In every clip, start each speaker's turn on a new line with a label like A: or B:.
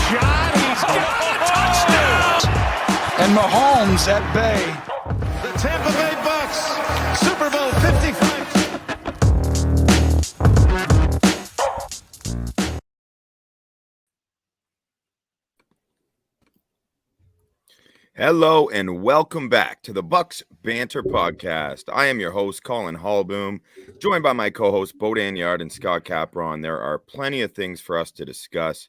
A: shot. He's got a touchdown.
B: And Mahomes at bay.
A: The Tampa Bay Bucs, Super Bowl 55.
C: Hello and welcome back to the Bucs Banter Podcast. I am your host, Colin Hallboom, joined by my co-hosts, Bodan Yard and Scott Capron. There are plenty of things for us to discuss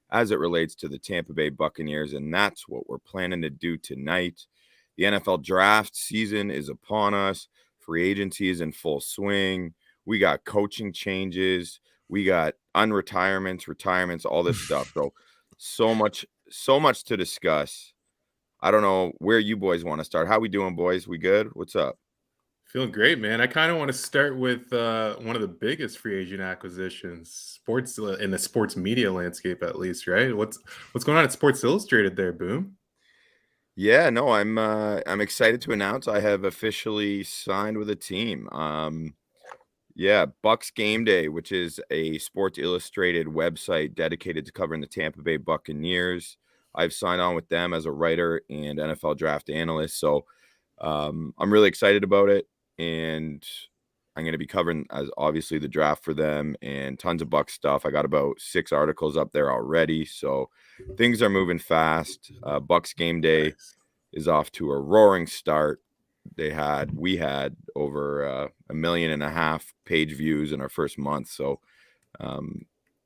C: as it relates to the Tampa Bay Buccaneers, and that's what we're planning to do tonight. The NFL draft season is upon us. Free agency is in full swing. We got coaching changes. We got unretirements, retirements, all this stuff. So much to discuss. I don't know where you boys want to start. How we doing, boys? We good? What's up?
D: Feeling great, man. I kind of want to start with one of the biggest free agent acquisitions, sports in the sports media landscape, at least, right? What's going on at Sports Illustrated there, Boom?
C: Yeah, no, I'm excited to announce I have officially signed with a team. Bucs Game Day, which is a Sports Illustrated website dedicated to covering the Tampa Bay Buccaneers. I've signed on with them as a writer and NFL draft analyst. So I'm really excited about it. And I'm going to be covering, as obviously, the draft for them and tons of Bucs stuff. I got about 6 articles up there already. So things are moving fast. Bucs Game Day is off to a roaring start. We had over 1.5 million page views in our first month. So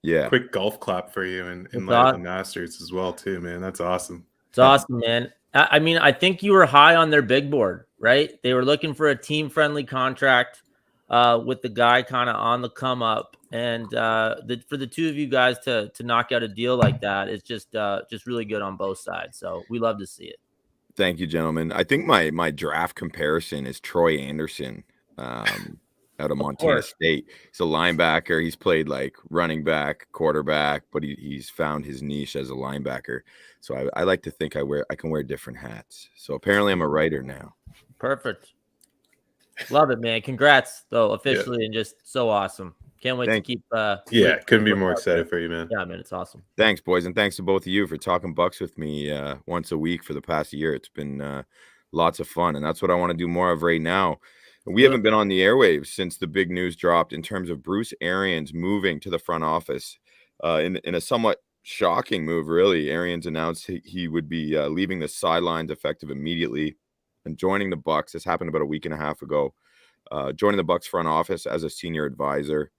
C: yeah.
D: Quick golf clap for you in light of the Masters as well, too, man. That's awesome.
E: It's awesome, man. I mean, I think you were high on their big board, right? They were looking for a team-friendly contract with the guy kind of on the come up. And for the two of you guys to knock out a deal like that is just really good on both sides. So we love to see it.
C: Thank you, gentlemen. I think my draft comparison is Troy Anderson. Out of Montana State. He's a linebacker. He's played like running back, quarterback, but he's found his niche as a linebacker. So I like to think I can wear different hats. So apparently I'm a writer now.
E: Perfect. Love it, man. Congrats, though, officially, and just so awesome. Can't wait to keep.
D: Couldn't be more excited for you, man.
E: Yeah, man, it's awesome.
C: Thanks, boys, and thanks to both of you for talking Bucs with me once a week for the past year. It's been lots of fun, and that's what I want to do more of right now. We haven't been on the airwaves since the big news dropped in terms of Bruce Arians moving to the front office in a somewhat shocking move, really. Arians announced he would be leaving the sidelines effective immediately and joining the Bucs. This happened about a week and a half ago. Joining the Bucs front office as a senior advisor.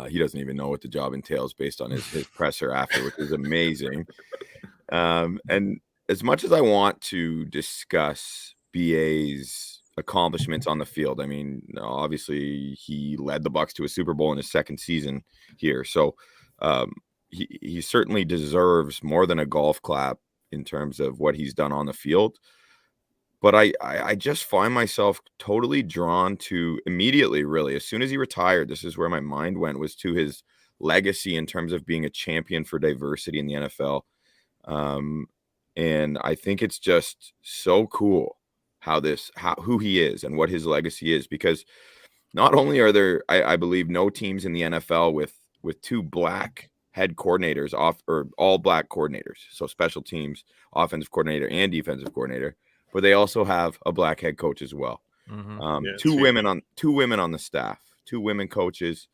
C: He doesn't even know what the job entails based on his presser after, which is amazing. And as much as I want to discuss BA's accomplishments on the field, I mean, obviously he led the Bucs to a Super Bowl in his second season here. So he certainly deserves more than a golf clap in terms of what he's done on the field. But I just find myself totally drawn to immediately, really, as soon as he retired, this is where my mind went, was to his legacy in terms of being a champion for diversity in the NFL. And I think it's just so cool who he is and what his legacy is, because not only are there, I believe, no teams in the NFL with 2 black head coordinators or all black coordinators, so special teams, offensive coordinator and defensive coordinator, but they also have a black head coach as well. Mm-hmm. Two women on the staff, 2 women coaches.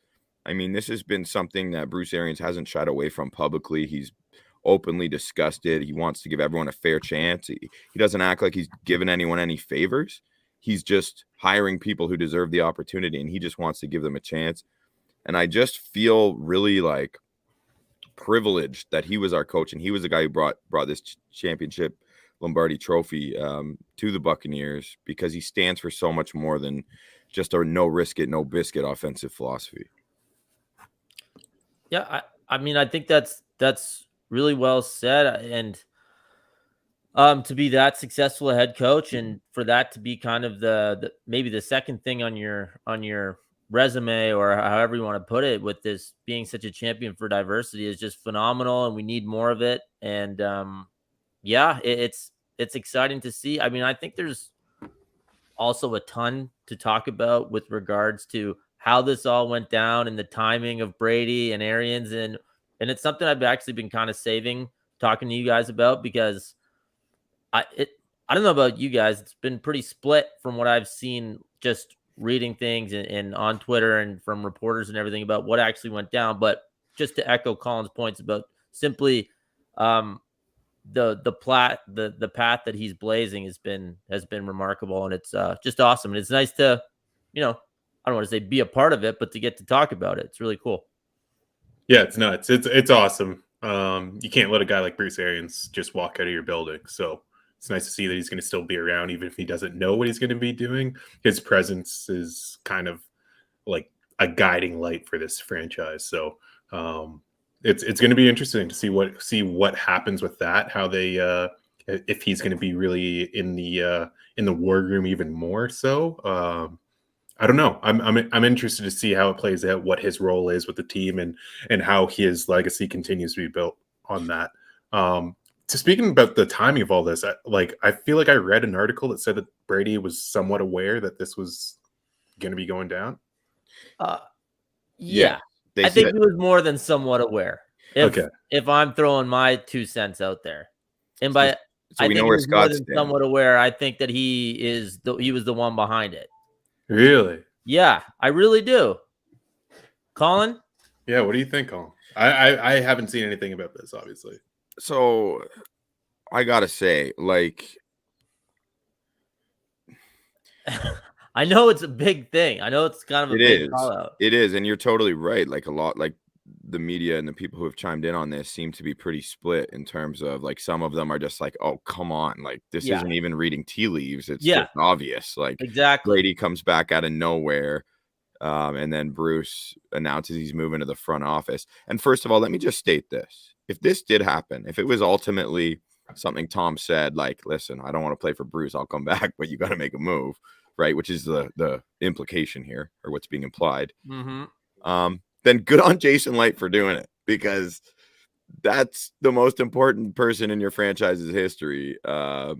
C: I mean, this has been something that Bruce Arians hasn't shied away from publicly. He's openly discussed it. He wants to give everyone a fair chance. He doesn't act like he's giving anyone any favors. He's just hiring people who deserve the opportunity, and he just wants to give them a chance. And I just feel really like privileged that he was our coach, and he was the guy who brought this championship Lombardi trophy to the Buccaneers, because he stands for so much more than just a no risk it, no biscuit offensive philosophy.
E: Yeah, I mean, I think that's really well said, and to be that successful a head coach, and for that to be kind of the maybe the second thing on your resume, or however you want to put it, with this being such a champion for diversity, is just phenomenal, and we need more of it. And it's exciting to see. I mean, I think there's also a ton to talk about with regards to how this all went down and the timing of Brady and Arians, and it's something I've actually been kind of saving talking to you guys about, because I don't know about you guys. It's been pretty split from what I've seen, just reading things and on Twitter and from reporters and everything about what actually went down. But just to echo Colin's points about simply the path that he's blazing has been remarkable, and it's just awesome. And it's nice to, I don't want to say be a part of it, but to get to talk about it. It's really cool.
D: Yeah, it's nuts. It's awesome. You can't let a guy like Bruce Arians just walk out of your building. So it's nice to see that he's going to still be around, even if he doesn't know what he's going to be doing. His presence is kind of like a guiding light for this franchise. So it's going to be interesting to see what happens with that. How they if he's going to be really in the war room even more so. I don't know. I'm interested to see how it plays out, what his role is with the team, and how his legacy continues to be built on that. So speaking about the timing of all this, I feel like I read an article that said that Brady was somewhat aware that this was going to be going down.
E: Yeah. I think he was more than somewhat aware. If I'm throwing my 2 cents out there, and by
C: so we know where Scott's
E: somewhat aware, I think that he was the one behind it.
D: Really?
E: Yeah, I really do. Colin?
D: Yeah, what do you think, Colin? I haven't seen anything about this, obviously.
C: So I gotta say,
E: I know it's a big thing. I know it's kind of a big call out.
C: It is, and you're totally right. A lot, the media and the people who have chimed in on this seem to be pretty split in terms of some of them are just oh, come on, this isn't even reading tea leaves. It's just obvious.
E: Exactly.
C: Brady comes back out of nowhere. And then Bruce announces he's moving to the front office. And first of all, let me just state this. If this did happen, if it was ultimately something Tom said, listen, I don't want to play for Bruce, I'll come back, but you got to make a move, right? Which is the implication here, or what's being implied.
E: Mm-hmm.
C: Then good on Jason Light for doing it, because that's the most important person in your franchise's history. It's a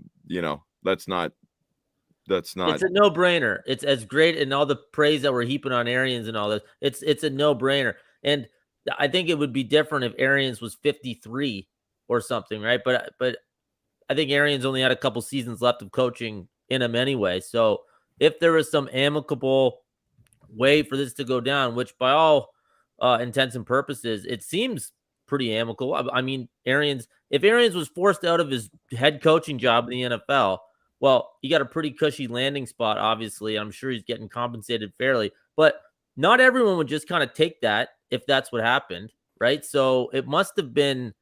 E: no-brainer. It's as great, and all the praise that we're heaping on Arians and all this. It's a no-brainer. And I think it would be different if Arians was 53 or something, right? But I think Arians only had a couple seasons left of coaching in him anyway. So if there was some amicable way for this to go down, which by all intents and purposes, it seems pretty amicable. I mean, if Arians was forced out of his head coaching job in the NFL, well, he got a pretty cushy landing spot, obviously. I'm sure he's getting compensated fairly, but not everyone would just kind of take that if that's what happened, right? So it must have been,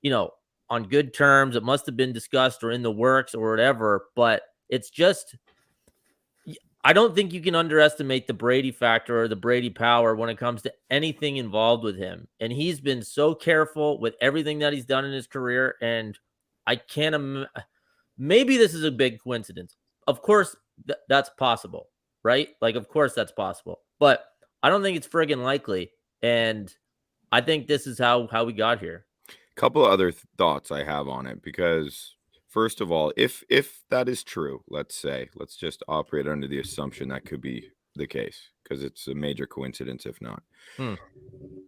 E: on good terms. It must have been discussed or in the works or whatever, but it's just, I don't think you can underestimate the Brady factor or the Brady power when it comes to anything involved with him. And he's been so careful with everything that he's done in his career, and I can't maybe this is a big coincidence. Of course, that's possible, right? Of course that's possible. But I don't think it's friggin' likely. And I think this is how we got here.
C: A couple of other thoughts I have on it, because first of all, if that is true, let's just operate under the assumption that could be the case, because it's a major coincidence if not.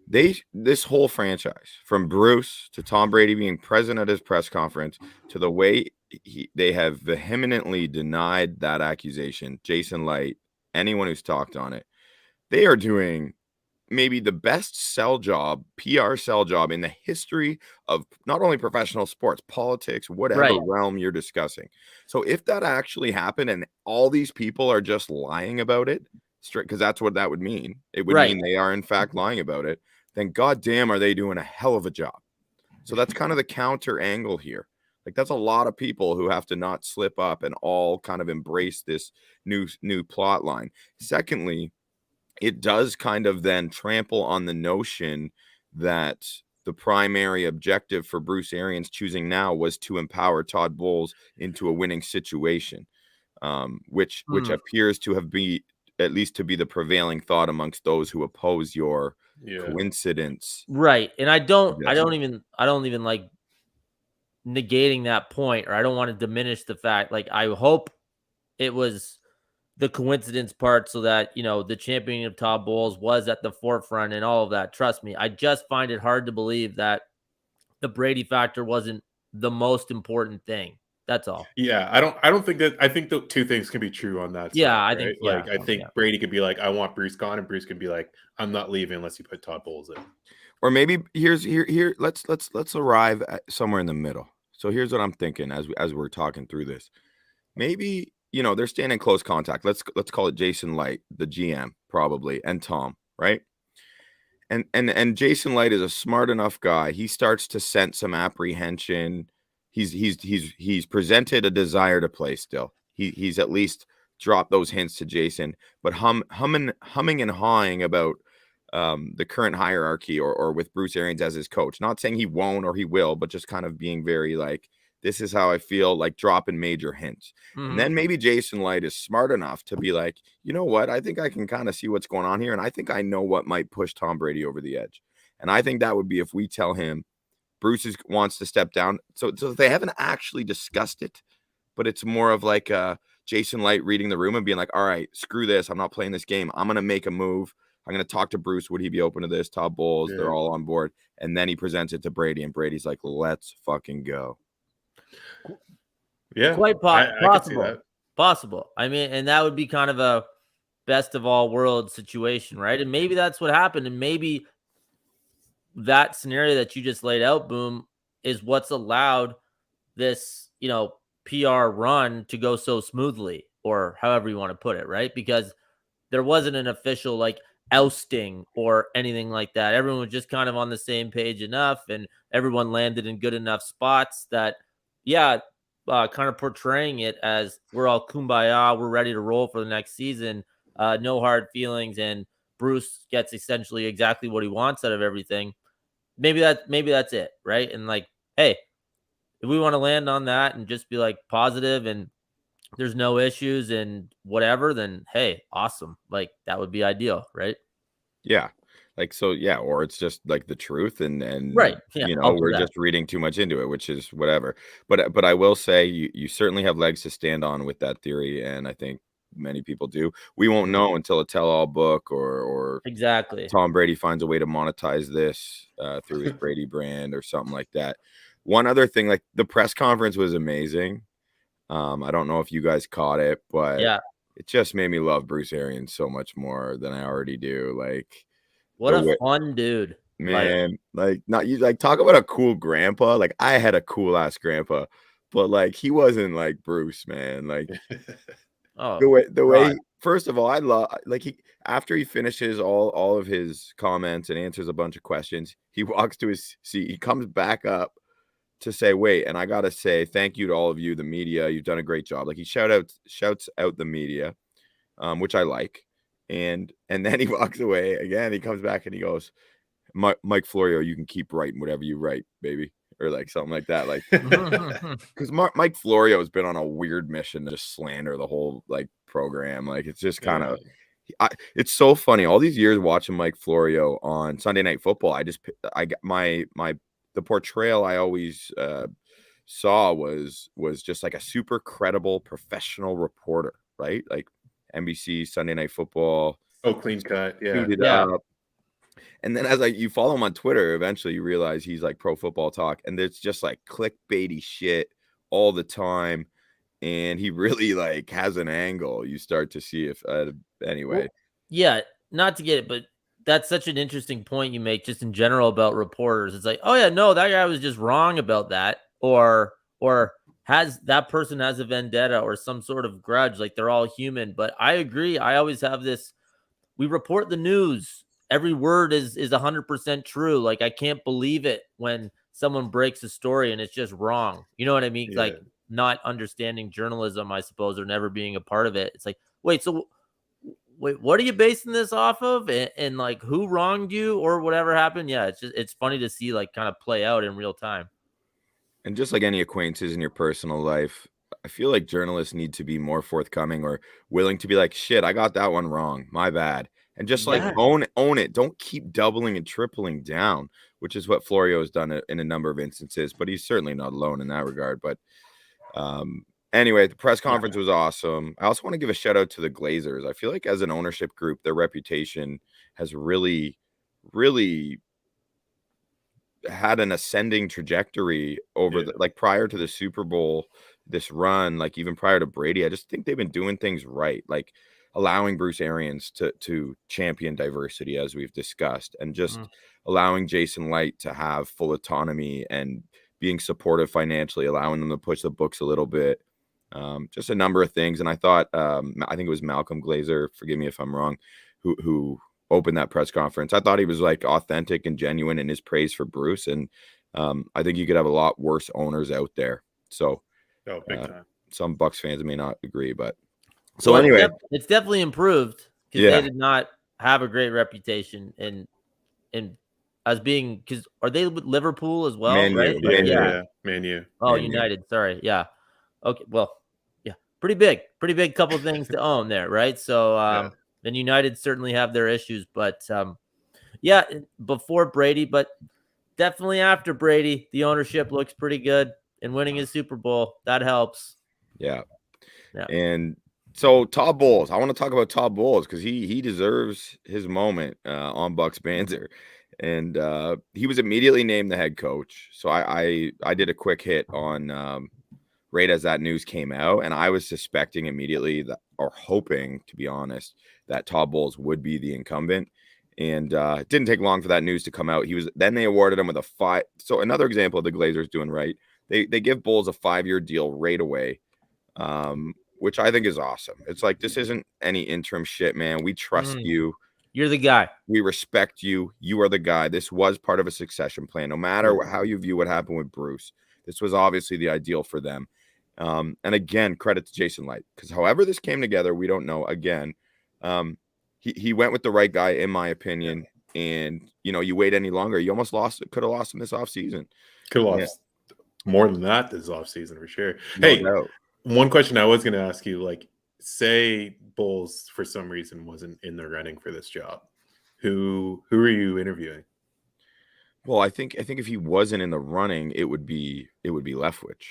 C: This whole franchise, from Bruce to Tom Brady being present at his press conference, to the way they have vehemently denied that accusation, Jason Light, anyone who's talked on it, they are doing maybe the best PR sell job in the history of not only professional sports, politics, whatever realm you're discussing. So if that actually happened and all these people are just lying about it, because that's what that would mean. It would mean they are in fact lying about it. Then goddamn, are they doing a hell of a job? So that's kind of the counter angle here. That's a lot of people who have to not slip up and all kind of embrace this new plot line. Secondly, it does kind of then trample on the notion that the primary objective for Bruce Arians choosing now was to empower Todd Bowles into a winning situation, which appears to have at least to be the prevailing thought amongst those who oppose your coincidence.
E: Right. And I don't even like negating that point, or I don't want to diminish the fact. I hope it was the coincidence part, so that, the champion of Todd Bowles was at the forefront and all of that. Trust me, I just find it hard to believe that the Brady factor wasn't the most important thing. That's all.
D: Yeah, I don't think that. I think the two things can be true on that
E: Yeah,
D: side,
E: I
D: right?
E: think
D: Like, I
E: yeah.
D: think Brady could be like, "I want Bruce gone," and Bruce could be like, "I'm not leaving unless you put Todd Bowles in."
C: Or maybe here let's arrive at somewhere in the middle. So here's what I'm thinking as we're talking through this. Maybe, they're staying in close contact. Let's call it Jason Light, the GM, probably, and Tom, right? And Jason Light is a smart enough guy. He starts to sense some apprehension. He's presented a desire to play still. He's at least dropped those hints to Jason, but humming and hawing about the current hierarchy or with Bruce Arians as his coach. Not saying he won't or he will, but just kind of being very like, this is how I feel, like dropping major hints. And then maybe Jason Light is smart enough to be like, you know what? I think I can kind of see what's going on here. And I think I know what might push Tom Brady over the edge. And I think that would be if we tell him Bruce wants to step down. So they haven't actually discussed it, but it's more of like Jason Light reading the room and being like, all right, screw this. I'm not playing this game. I'm going to make a move. I'm going to talk to Bruce. Would he be open to this? Todd Bowles, they're all on board. And then he presents it to Brady, and Brady's like, let's fucking go.
D: Yeah,
E: Quite
D: I could see
E: possible.
D: that.
E: Possible. I mean, and that would be kind of a best of all worlds situation, right? And maybe that's what happened. And maybe that scenario that you just laid out, Boom, is what's allowed this, PR run to go so smoothly, or however you want to put it, right? Because there wasn't an official like ousting or anything like that. Everyone was just kind of on the same page enough, and everyone landed in good enough spots that, kind of portraying it as we're all kumbaya, we're ready to roll for the next season, no hard feelings, and Bruce gets essentially exactly what he wants out of everything. Maybe that's it, right? And like, hey, if we want to land on that and just be like positive and there's no issues and whatever, then hey, awesome. Like that would be ideal, right?
C: Yeah. Like, so, yeah, or it's just like the truth and
E: Right. Yeah.
C: we're just reading too much into it, which is whatever. But I will say you certainly have legs to stand on with that theory. And I think many people do. We won't know until a tell-all book or
E: Exactly.
C: Tom Brady finds a way to monetize this through his Brady brand or something like that. One other thing, like the press conference was amazing. I don't know if you guys caught it, but
E: Yeah.
C: it just made me love Bruce Arians so much more than I already do. Like,
E: What a fun dude.
C: man, like not you like talk about a cool grandpa. Like I had a cool ass grandpa, but like he wasn't like Bruce, man. Like the way first of all, I love like he after he finishes all of his comments and answers a bunch of questions, he walks to his seat, he comes back up to say, wait, and I gotta say thank you to all of you, the media. You've done a great job. Like he shouts out the media, which I like. And then he walks away again. He comes back and he goes, Mike Florio, you can keep writing whatever you write, baby. Or like something like that. Like, because Mike Florio has been on a weird mission to just slander the whole like program. Like, it's just kind of, it's so funny. All these years watching Mike Florio on Sunday Night Football, I got the portrayal I always saw was just like a super credible professional reporter, right? Like NBC Sunday Night Football.
D: Oh, clean cut. Yeah.
C: Suited up. And then as you follow him on Twitter, eventually you realize he's like Pro Football Talk, and it's just like clickbaity shit all the time. And he really like has an angle. You start to see if anyway.
E: Well, yeah, not to get it, but that's such an interesting point you make just in general about reporters. It's like, oh yeah, no, that guy was just wrong about that, or has that person has a vendetta or some sort of grudge. Like they're all human. But I agree. I always have this. We report the news. Every word is 100% true. Like I can't believe it when someone breaks a story and it's just wrong. You know what I mean?
D: Yeah.
E: Like not understanding journalism, I suppose, or never being a part of it. It's like, wait, what are you basing this off of? And like who wronged you or whatever happened? Yeah, it's funny to see like kind of play out in real time.
C: And just like any acquaintances in your personal life, I feel like journalists need to be more forthcoming or willing to be like, shit, I got that one wrong. My bad. And just like own it. Don't keep doubling and tripling down, which is what Florio has done in a number of instances, but he's certainly not alone in that regard. But anyway, the press conference was awesome. I also want to give a shout out to the Glazers. I feel like as an ownership group, their reputation has really, really had an ascending trajectory over like prior to the Super Bowl, this run, like even prior to Brady. I just think they've been doing things right, like allowing Bruce Arians to champion diversity, as we've discussed, and just allowing Jason Light to have full autonomy and being supportive financially, allowing them to push the books a little bit. Just a number of things. And I thought, I think it was Malcolm Glazer, forgive me if I'm wrong, who opened that press conference. I thought he was like authentic and genuine in his praise for Bruce. And I think you could have a lot worse owners out there. So
D: big time.
C: Some Bucs fans may not agree, but so anyway,
E: it's definitely improved because they did not have a great reputation in as being, because are they with Liverpool as well?
C: Man
E: right?
C: U,
D: Man U.
E: Oh, United. Sorry. Yeah. Okay. Well, yeah, pretty big couple things to own there, right? So, and United certainly have their issues, but before Brady, but definitely after Brady, the ownership looks pretty good, and winning his Super Bowl, that helps.
C: Yeah. And so Todd Bowles, I want to talk about Todd Bowles because he deserves his moment on Bucs Banter. And he was immediately named the head coach. So I did a quick hit on right as that news came out, and I was suspecting immediately that, or hoping, to be honest, that Todd Bowles would be the incumbent. And it didn't take long for that news to come out. Then they awarded him with a 5. So another example of the Glazers doing right. They give Bowles a 5-year deal right away, which I think is awesome. It's like, this isn't any interim shit, man. We trust you.
E: You're the guy.
C: We respect you. You are the guy. This was part of a succession plan. No matter how you view what happened with Bruce, this was obviously the ideal for them. And again, credit to Jason Light, because however this came together, we don't know. Again, he went with the right guy, in my opinion. And, you wait any longer, you almost could have lost him this offseason.
D: Could have lost more than that this offseason for sure. Hey, one question I was going to ask you, like, say Bowles for some reason wasn't in the running for this job, who are you interviewing?
C: Well, I think if he wasn't in the running, it would be Leftwich.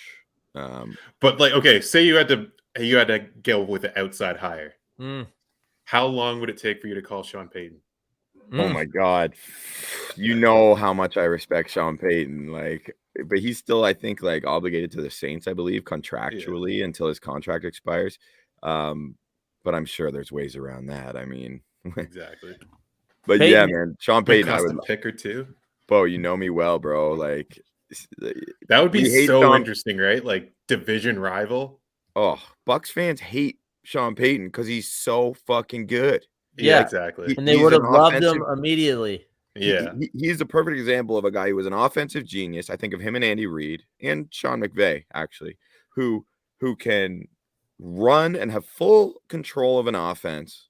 D: But like, okay, say you had to go with the outside hire. How long would it take for you to call Sean Payton?
C: Oh my God, you know how much I respect Sean Payton, like, but he's still, I think, like, obligated to the Saints, I believe, contractually until his contract expires. But I'm sure there's ways around that. I mean,
D: exactly.
C: But Payton, man, Sean Payton,
D: I would pick her too.
C: Bo, you know me well, bro. Like,
D: that would be so interesting, right? Like, division rival.
C: Oh, Bucs fans hate Sean Payton because he's so fucking good.
E: Yeah,
D: exactly.
E: And they would have loved him immediately.
D: Yeah.
C: He's a perfect example of a guy who was an offensive genius. I think of him and Andy Reid and Sean McVay, actually, who can run and have full control of an offense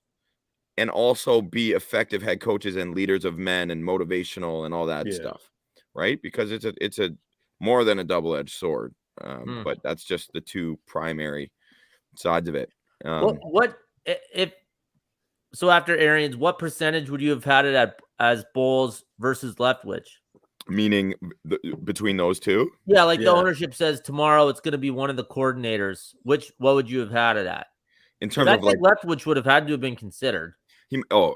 C: and also be effective head coaches and leaders of men and motivational and all that stuff, right? Because it's a more than a double-edged sword. But that's just the two primary sides of it.
E: So after Arians, what percentage would you have had it as Bowles versus Leftwich?
C: Meaning between those two?
E: Yeah, like the ownership says tomorrow it's going to be one of the coordinators. What would you have had it at?
C: In terms of, like,
E: Leftwich would have had to have been considered.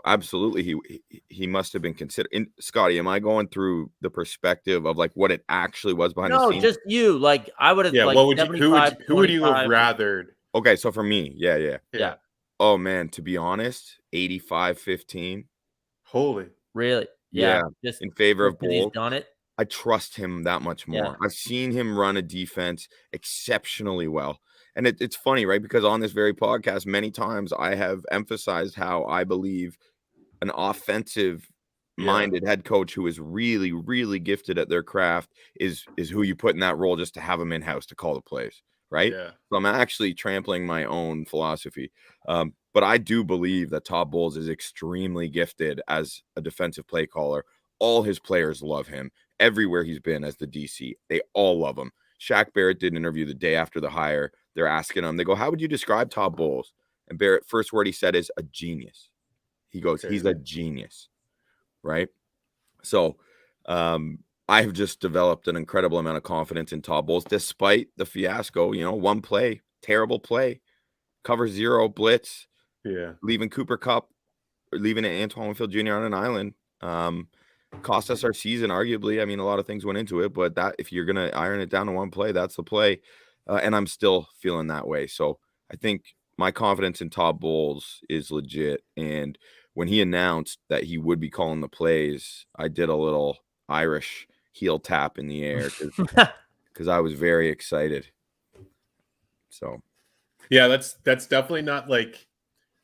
C: Absolutely. He must have been considered. Scotty, am I going through the perspective of, like, what it actually was behind the scenes?
E: No, just you. Like, I would have.
D: Yeah.
E: Like,
D: who would you have rathered?
C: Okay, so for me, yeah. Oh man, to be honest, 85-15.
D: Holy.
E: Really?
C: Yeah.
E: Just
C: in favor of Bowles.
E: He's done it.
C: I trust him that much more.
E: Yeah.
C: I've seen him run a defense exceptionally well. And it's funny, right? Because on this very podcast, many times I have emphasized how I believe an offensive-minded head coach who is really, really gifted at their craft is who you put in that role just to have him in-house to call the plays, right?
D: Yeah.
C: So I'm actually trampling my own philosophy. But I do believe that Todd Bowles is extremely gifted as a defensive play caller. All his players love him. Everywhere he's been as the DC, they all love him. Shaq Barrett did an interview the day after the hire. They're asking him, they go, how would you describe Todd Bowles? And Barrett, first word he said is a genius. He goes, he's a genius, right? So I've just developed an incredible amount of confidence in Todd Bowles, despite the fiasco, one play, terrible play, cover 0, blitz, leaving Cooper Kupp, leaving Antoine Winfield Jr. on an island. cost us our season, arguably. I mean, a lot of things went into it, but that if you're going to iron it down to one play, that's the play. And I'm still feeling that way. So I think my confidence in Todd Bowles is legit. And when he announced that he would be calling the plays, I did a little Irish heel tap in the air because I was very excited. So,
D: yeah, that's definitely not like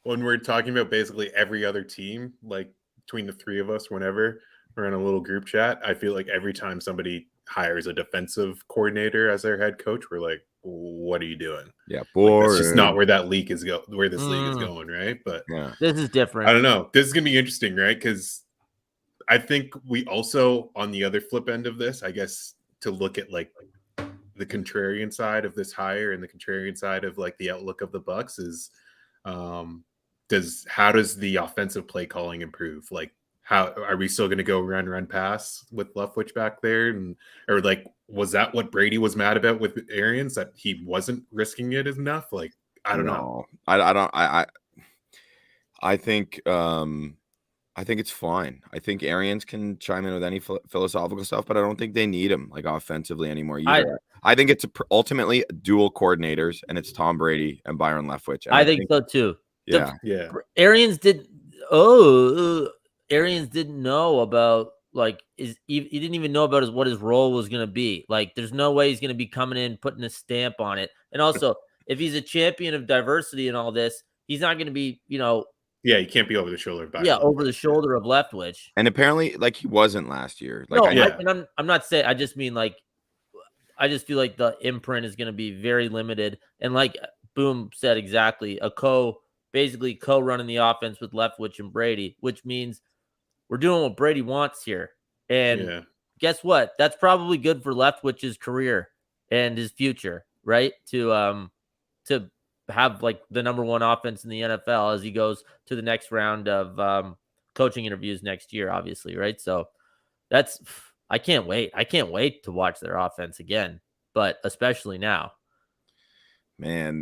D: when we're talking about basically every other team, like between the three of us, whenever we're in a little group chat, I feel like every time somebody hires a defensive coordinator as their head coach, we're like, what are you doing?
C: yeah,
D: Like, that's just not where that league is where this league is going, right? But
C: yeah,
E: This is different.
D: I don't know. This is gonna be interesting, right? Because I think we also, on the other flip end of this, I guess, to look at like the contrarian side of this hire and the contrarian side of like the outlook of the Bucs is, how does the offensive play calling improve? Like, how are we still going to go run pass with Leftwich back there, and or like was that what Brady was mad about with Arians, that he wasn't risking it enough? Like, I don't know.
C: I think it's fine. I think Arians can chime in with any philosophical stuff, but I don't think they need him like offensively anymore either. I think it's ultimately dual coordinators, and it's Tom Brady and Byron Leftwich. And
E: I think so too.
C: Yeah,
E: Arians didn't know about he didn't even know about what his role was going to be. Like, there's no way he's going to be coming in putting a stamp on it. And also, if he's a champion of diversity and all this, he's not going to be,
D: yeah, you can't be over the shoulder of Byron.
E: Yeah, over the shoulder of Leftwich.
C: And apparently, like, he wasn't last year. Like,
E: I'm not saying. I just mean, like, I just feel like the imprint is going to be very limited. And like Boom said exactly, basically co-running the offense with Leftwich and Brady, which means we're doing what Brady wants here. And guess what? That's probably good for Leftwich's career and his future, right? To have like the number one offense in the NFL as he goes to the next round of coaching interviews next year, obviously, right? So I can't wait. I can't wait to watch their offense again, but especially now.
C: Man,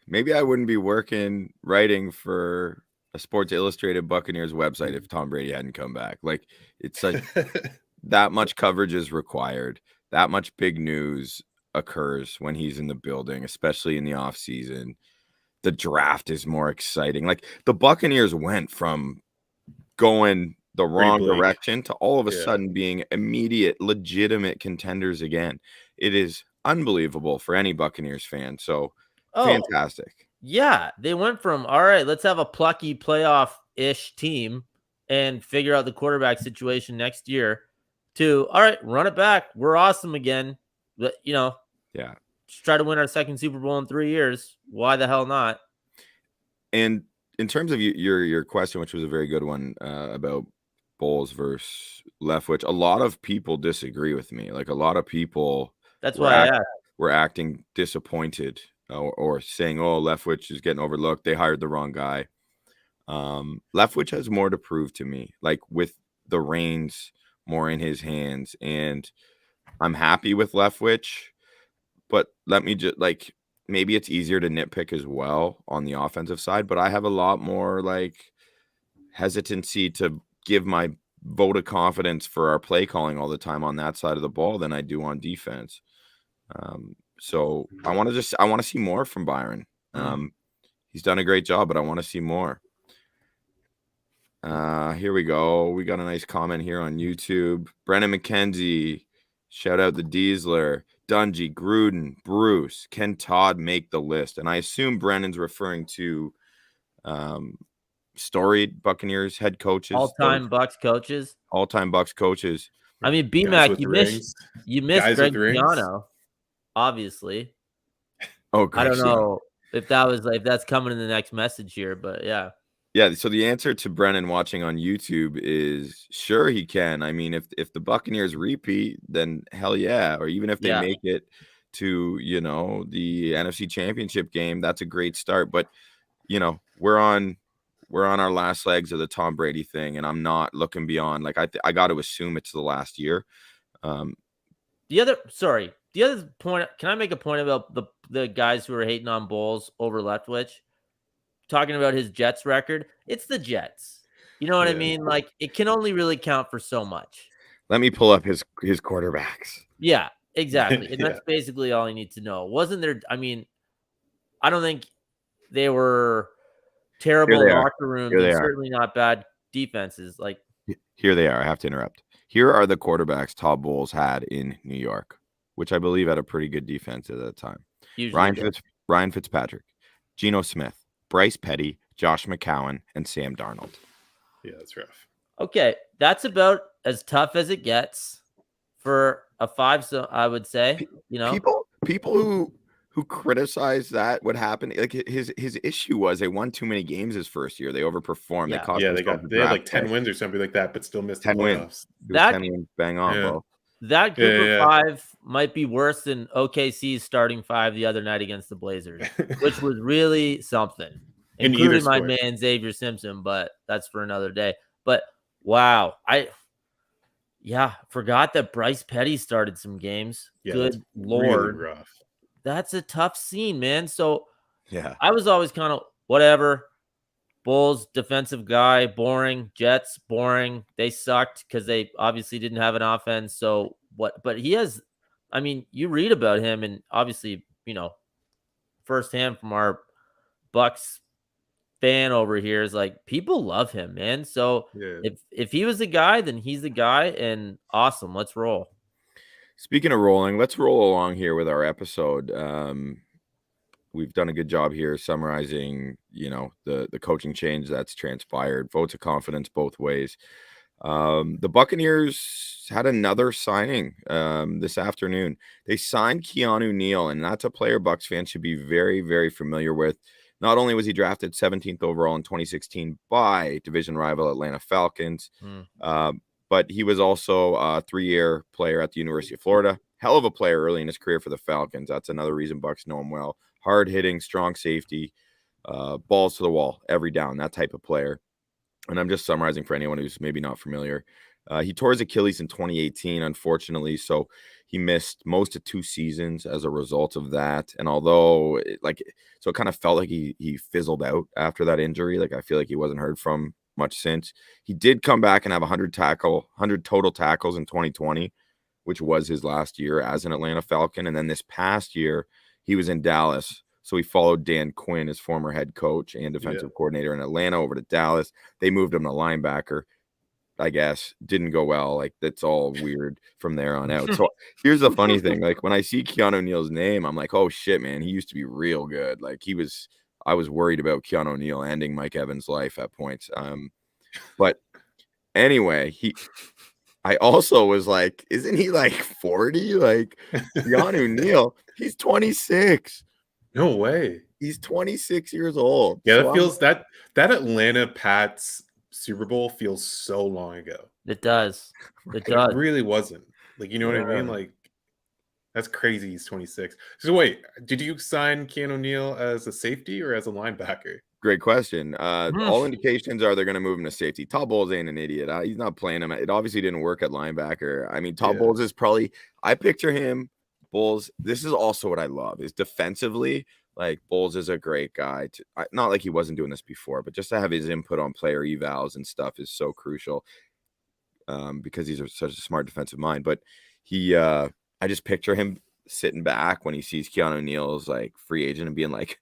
C: maybe I wouldn't be writing for a Sports Illustrated Buccaneers website if Tom Brady hadn't come back. Like, it's like that much coverage is required. That much big news occurs when he's in the building, especially in the off season. The draft is more exciting. Like, the Buccaneers went from going the wrong direction to all of a sudden being immediate, legitimate contenders again. It is unbelievable for any Buccaneers fan. So fantastic.
E: Yeah, they went from, all right, let's have a plucky playoff-ish team and figure out the quarterback situation next year, to, all right, run it back. We're awesome again. But, just try to win our second Super Bowl in 3 years. Why the hell not?
C: And in terms of your question, which was a very good one, about Bowles versus Leftwich, a lot of people disagree with me. Like, a lot of people were acting disappointed or saying, oh, Leftwich is getting overlooked. They hired the wrong guy. Leftwich has more to prove to me, like, with the reins more in his hands. And I'm happy with Leftwich, but let me just, like, maybe it's easier to nitpick as well on the offensive side, but I have a lot more like hesitancy to give my vote of confidence for our play calling all the time on that side of the ball than I do on defense. So I want to see more from Byron. He's done a great job, but I want to see more. Here we go. We got a nice comment here on YouTube. Brennan McKenzie, shout out the Diesler. Dungy, Gruden, Bruce, can Todd make the list? And I assume Brennan's referring to storied Buccaneers head coaches.
E: All-time Bucs coaches.
C: All-time Bucs coaches.
E: I mean, BMAC, you missed Greg Keanu, obviously.
C: Oh, Greg,
E: I don't know if that's coming in the next message here, but yeah.
C: Yeah, so the answer to Brennan watching on YouTube is sure he can. I mean, if the Buccaneers repeat, then hell yeah. Or even if they make it to, the NFC Championship game, that's a great start. But, we're on our last legs of the Tom Brady thing, and I'm not looking beyond. Like, I got to assume it's the last year.
E: The other point, can I make a point about the guys who are hating on Bowles over Leftwich? Talking about his Jets record, it's the Jets. You know what I
D: Yeah.
E: mean? Like, it can only really count for so much.
C: Let me pull up his quarterbacks.
E: Yeah, exactly. And
D: Yeah.
E: that's basically all you need to know. Wasn't there? I mean, I don't think they were terrible
C: Here they are.
E: locker rooms
C: Here they
E: and
C: are.
E: certainly not bad defenses. Like,
C: Here they are. I have to interrupt. Here are the quarterbacks Todd Bowles had in New York, which I believe had a pretty good defense at that time.
E: usually,
C: Ryan Fitzpatrick, Geno Smith, Bryce Petty, Josh McCown, and Sam Darnold.
D: Yeah, that's rough.
E: okay, that's about as tough as it gets for a 5. So I would say,
C: People who criticize that what happened, like his issue was they won too many games his first year. They overperformed.
E: Yeah.
C: They cost
D: Yeah,
C: themselves
D: they had like
C: draft
D: 10
C: pick.
D: wins or something like that, but still missed the
C: 10 wins.
D: playoffs.
C: It was
E: That-
C: 10 wins, bang on,
D: Yeah.
C: bro.
E: that group
D: Yeah,
E: of
D: yeah.
E: 5 might be worse than OKC's starting 5 the other night against the Blazers, which was really something,
D: In either
E: including my
D: sport.
E: man Xavier Simpson, but that's for another day. But wow, forgot that Bryce Petty started some games.
D: Yeah,
E: Good
D: that's
E: Lord.
D: really rough.
E: That's a tough scene, man. So
C: Yeah.
E: I was always kind of whatever. Bulls, defensive guy, boring. Jets, boring. They sucked because they obviously didn't have an offense. So what? But he has, I mean, you read about him, and obviously, firsthand from our Bucs fan over here is like people love him, man. So
D: Yeah.
E: if he was the guy, then he's the guy, and awesome. Let's roll.
C: Speaking of rolling, let's roll along here with our episode. We've done a good job here summarizing, the coaching change that's transpired, votes of confidence both ways. The Buccaneers had another signing this afternoon. They signed Keanu Neal, and that's a player Bucs fans should be very, very familiar with. Not only was he drafted 17th overall in 2016 by division rival Atlanta Falcons, but he was also a 3-year player at the University of Florida. Hell of a player early in his career for the Falcons. That's another reason Bucs know him well. Hard hitting, strong safety, balls to the wall every down, that type of player. And I'm just summarizing for anyone who's maybe not familiar. He tore his Achilles in 2018, unfortunately, so he missed most of 2 seasons as a result of that. And although it kind of felt like he fizzled out after that injury. Like I feel like he wasn't heard from much since. He did come back and have 100 total tackles in 2020, which was his last year as an Atlanta Falcon. And then this past year, he was in Dallas. So he followed Dan Quinn, his former head coach and defensive coordinator in Atlanta, over to Dallas. They moved him to linebacker. I guess didn't go well. Like that's all weird from there on out. So here's the funny thing. Like when I see Keanu Neal's name, I'm like, oh shit, man, he used to be real good. Like I was worried about Keanu Neal ending Mike Evans' life at points. But anyway, I also was like, isn't he like 40? Like Keanu Neal, he's 26.
D: No way.
C: He's 26 years old.
D: Yeah,
C: So
D: that feels that Atlanta Pats Super Bowl feels so long ago.
E: It does. It
D: It
E: does.
D: really wasn't. Like, you know what I mean? Like, that's crazy. He's 26. So wait, did you sign Keanu Neal as a safety or as a linebacker?
C: Great question. All indications are they're going to move him to safety. Todd Bowles ain't an idiot. He's not playing him. It obviously didn't work at linebacker. I mean, Todd Bowles is probably – I picture him, Bowles. This is also what I love is defensively, like Bowles is a great guy. Not like he wasn't doing this before, but just to have his input on player evals and stuff is so crucial because he's such a smart defensive mind. But I just picture him sitting back when he sees Keanu Neal's like free agent and being like,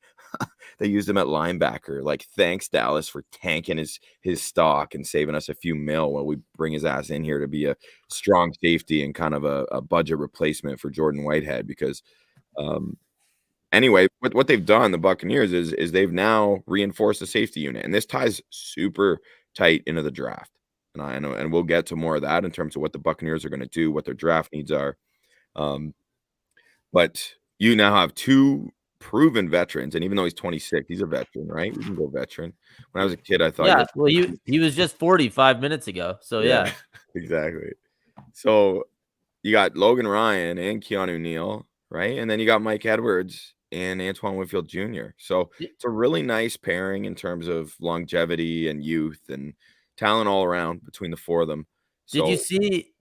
C: they used him at linebacker. Like, thanks, Dallas, for tanking his stock and saving us a few mil while we bring his ass in here to be a strong safety and kind of a budget replacement for Jordan Whitehead. Because anyway, what they've done, the Buccaneers, is they've now reinforced the safety unit. And this ties super tight into the draft. And I know, and we'll get to more of that in terms of what the Buccaneers are going to do, what their draft needs are. But you now have 2 proven veterans, and even though he's 26, he's a veteran, right? We can go veteran. When I was a kid, I thought,
E: he was just 45 minutes ago, so yeah.
C: Exactly. So you got Logan Ryan and Keanu Neal, right? And then you got Mike Edwards and Antoine Winfield Jr. So it's a really nice pairing in terms of longevity and youth and talent all around between the 4 of them.
E: Did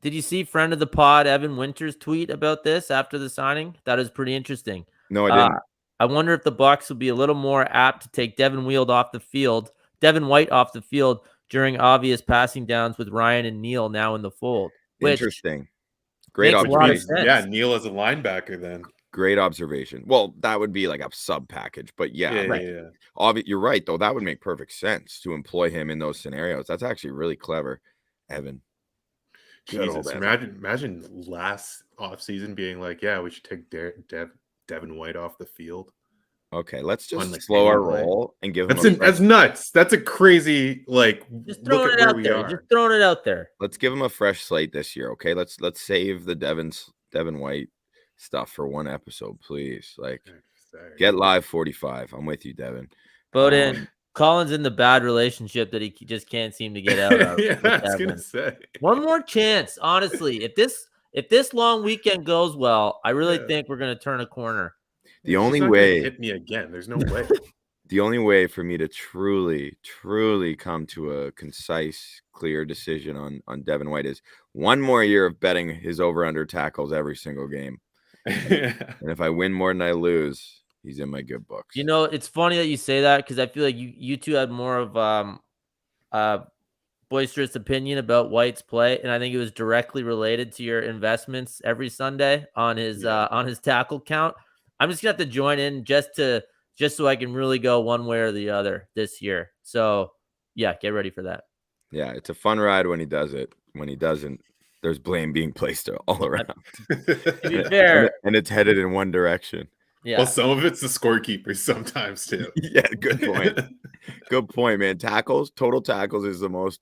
E: you see friend of the pod Evan Winters tweet about this after the signing? That is pretty interesting.
C: No, I didn't.
E: I wonder if the Bucs will be a little more apt to take Devin White off the field during obvious passing downs with Ryan and Neal now in the fold. Which
C: Interesting. Great
E: makes a lot of
C: observation.
E: sense.
D: Yeah, Neal as a linebacker then.
C: Great observation. Well, that would be like a sub package, but yeah, you're right though. That would make perfect sense to employ him in those scenarios. That's actually really clever, Evan.
D: Jesus, imagine last offseason being like, yeah, we should take Devin White off the field.
C: Okay, let's just slow our roll and give him.
D: That's nuts. That's a crazy
E: Just throwing it out there. Just throwing it out there.
C: Let's give him a fresh slate this year. Okay, let's save the Devin White stuff for one episode, please. Get live 45. I'm with you, Devin.
E: But Colin's in the bad relationship that he just can't seem to get out of.
D: Yeah, I was gonna say
E: one more chance. Honestly, if this long weekend goes well, I really think we're gonna turn a corner.
C: The only way
D: hit me again. There's no way.
C: The only way for me to truly come to a concise, clear decision on Devin White is one more year of betting his over/under tackles every single game. And if I win more than I lose, he's in my good books.
E: You know, it's funny that you say that because I feel like you two had more of boisterous opinion about White's play, and I think it was directly related to your investments every Sunday on his tackle count. I'm just gonna have to join in just so I can really go one way or the other this year. So yeah, get ready for that.
C: Yeah, it's a fun ride when he does it. When he doesn't, there's blame being placed all around.
E: To be fair,
C: and it's headed in one direction.
E: Yeah.
D: Well, some of it's the scorekeepers sometimes too.
C: Yeah, good point. Good point, man. Total tackles is the most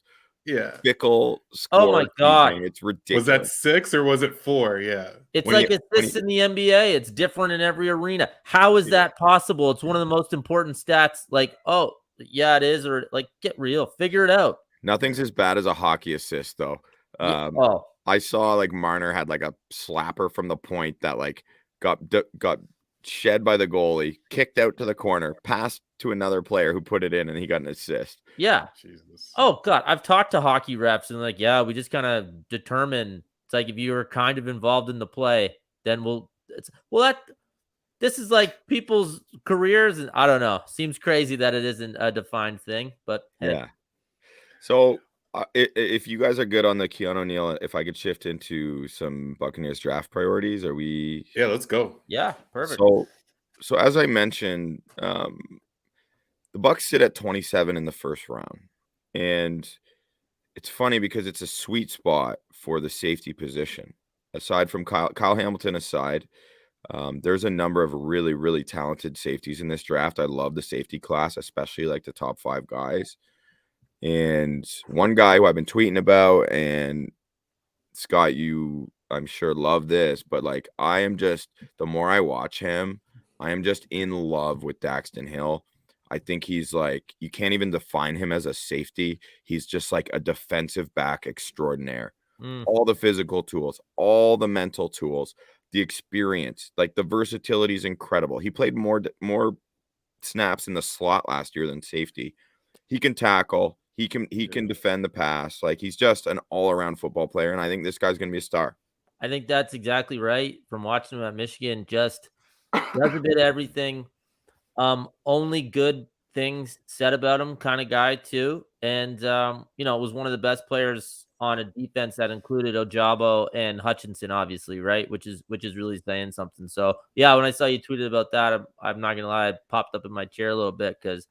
C: fickle score.
E: Oh my God.
C: It's ridiculous.
D: Was that 6 or was it 4? Yeah.
E: It's assists in the NBA. It's different in every arena. How is that possible? It's one of the most important stats. Oh, yeah, it is. Or get real. Figure it out.
C: Nothing's as bad as a hockey assist, though. I saw Marner had a slapper from the point that got shed by the goalie, kicked out to the corner, passed to another player who put it in, and he got an assist.
E: Yeah. Jesus. Oh God, I've talked to hockey refs and yeah, we just kind of determine. It's if you were kind of involved in the play, then this is people's careers, and I don't know. Seems crazy that it isn't a defined thing, but hey.
C: Yeah. So if you guys are good on the Keanu Neal, if I could shift into some Buccaneers draft priorities, are we?
D: Yeah, let's go.
E: Yeah, perfect.
C: So as I mentioned, the Bucs sit at 27 in the first round, and it's funny because it's a sweet spot for the safety position. Aside from Kyle Hamilton aside, there's a number of really, really talented safeties in this draft. I love the safety class, especially the top 5 guys. And one guy who I've been tweeting about, and Scott, you I'm sure love this, but I am just, the more I watch him, I am just in love with Daxton Hill. I think he's you can't even define him as a safety. He's just a defensive back extraordinaire. All the physical tools, all the mental tools, the experience, the versatility is incredible. He played more snaps in the slot last year than safety. He can tackle. He can defend the pass. He's just an all-around football player, and I think this guy's going to be a star.
E: I think that's exactly right. From watching him at Michigan, just does a bit of everything. Only good things said about him kind of guy too. And, was one of the best players on a defense that included Ojabo and Hutchinson, obviously, right? Which is really saying something. So yeah, when I saw you tweeted about that, I'm not going to lie, I popped up in my chair a little bit because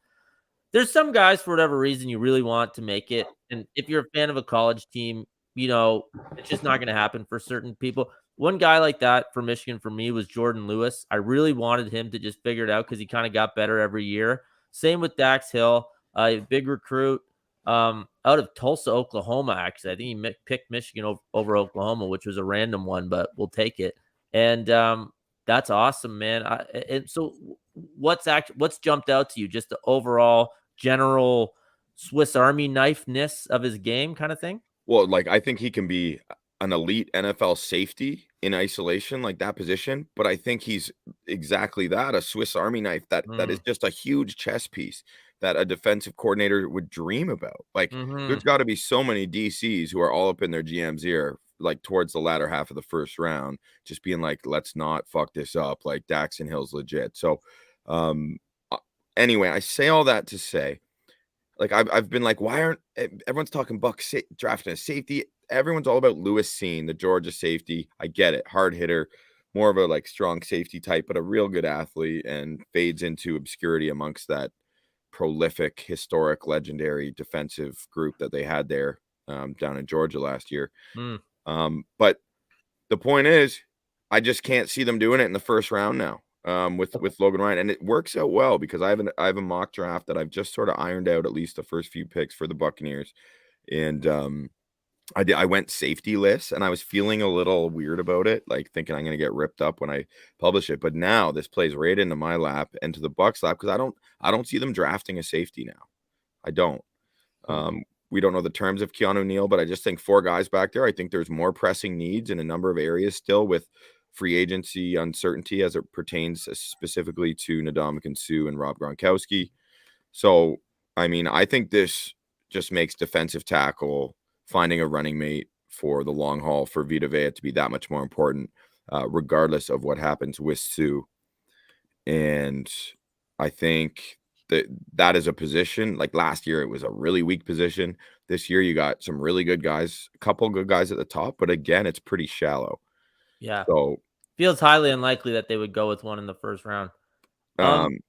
E: there's some guys, for whatever reason, you really want to make it. And if you're a fan of a college team, it's just not going to happen for certain people. One guy like that for Michigan for me was Jordan Lewis. I really wanted him to just figure it out because he kind of got better every year. Same with Dax Hill, a big recruit out of Tulsa, Oklahoma, actually. I think he picked Michigan over Oklahoma, which was a random one, but we'll take it. And that's awesome, man. And so what's jumped out to you? Just the overall general Swiss Army knife-ness of his game kind of thing?
C: Well, I think he can be an elite NFL safety in isolation, that position. But I think he's exactly that, a Swiss Army knife that is just a huge chess piece that a defensive coordinator would dream about. There's got to be so many DCs who are all up in their GM's ear, towards the latter half of the first round, just being let's not fuck this up. Daxton Hill's legit. So anyway, I say all that to say, like I've been like, why aren't everyone's talking Bucs drafting a safety? Everyone's all about Lewis Cine, the Georgia safety. I get it, hard hitter, more of a like strong safety type, but a real good athlete and fades into obscurity amongst that prolific, historic, legendary defensive group that they had there down in Georgia last year. But the point is, I just can't see them doing it in the first round now with Logan Ryan, and it works out well because I have a mock draft that I've just sort of ironed out at least the first few picks for the Buccaneers, and I went safety list, and I was feeling a little weird about it, like thinking I'm going to get ripped up when I publish it. But now this plays right into my lap and to the Bucs lap because I don't see them drafting a safety now. I don't. We don't know the terms of Keanu Neal, but I just think 4 guys back there. I think there's more pressing needs in a number of areas still with free agency uncertainty as it pertains specifically to Ndamukong Suh and Rob Gronkowski. So, I mean, I think this just makes defensive tackle finding a running mate for the long haul for Vita Vea to be that much more important, regardless of what happens with Suh. And I think that is a position like last year, it was a really weak position. This year, you got some really good guys, a couple good guys at the top, but again, it's pretty shallow.
E: Yeah.
C: So
E: feels highly unlikely that they would go with one in the first round.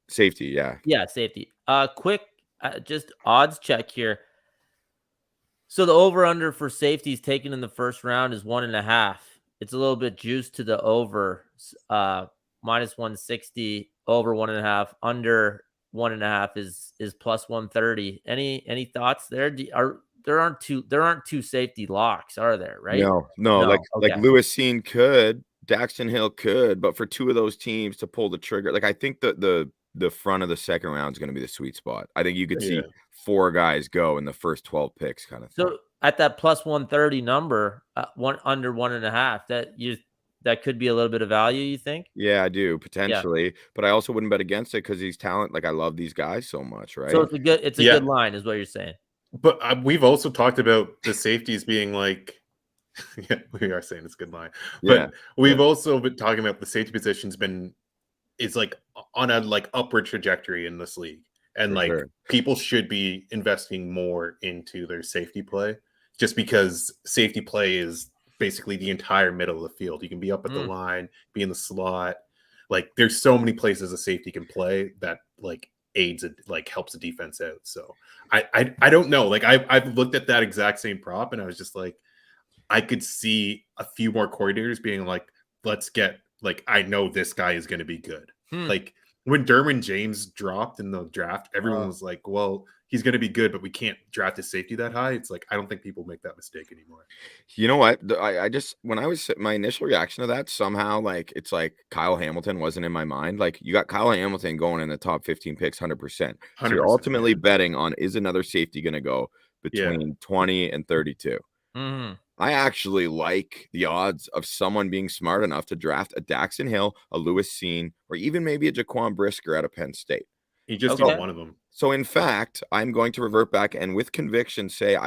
C: Safety. Yeah.
E: Yeah. Safety. Quick, just odds check here. So the over under for safeties taken in the first round is 1.5. It's a little bit juiced to the over, minus 160, over 1.5, under 1.5 is plus 130. Any thoughts there? There aren't two safety locks, are there? Right?
C: No. Like
E: okay.
C: Lewis Cine could, Daxton Hill could, but for 2 of those teams to pull the trigger, like I think the front of the second round is going to be the sweet spot. I think you could see 4 guys go in the first 12 picks, kind of thing.
E: So at that plus 130 number, under 1.5, that could be a little bit of value, you think?
C: Yeah, I do potentially, but I also wouldn't bet against it because he's talent. Like I love these guys so much, right?
E: So it's a good line, is what you're saying.
D: But we've also talked about the safeties being like, yeah, we are saying it's a good line. But we've also been talking about the safety position's is like on a like upward trajectory in this league, and people should be investing more into their safety play, just because safety play is basically the entire middle of the field. You can be up at the line, be in the slot. Like there's so many places a safety can play that like aids it, like helps the defense out. So I don't know. Like I've looked at that exact same prop and I was just like, I could see a few more coordinators being like, let's get like, I know this guy is going to be good. Like when Derwin James dropped in the draft, everyone was like, well, he's going to be good, but we can't draft his safety that high. It's like, I don't think people make that mistake anymore.
C: You know what? I just, when I was, my initial reaction to that, somehow, like, it's like Kyle Hamilton wasn't in my mind. Like, you got Kyle Hamilton going in the top 15 picks, 100%. So you're ultimately betting on, is another safety going to go between 20 and 32? I actually like the odds of someone being smart enough to draft a Daxton Hill, a Lewis Cine, or even maybe a Jaquan Brisker out of Penn State.
D: He just got one of them.
C: So in fact, I'm going to revert back and with conviction say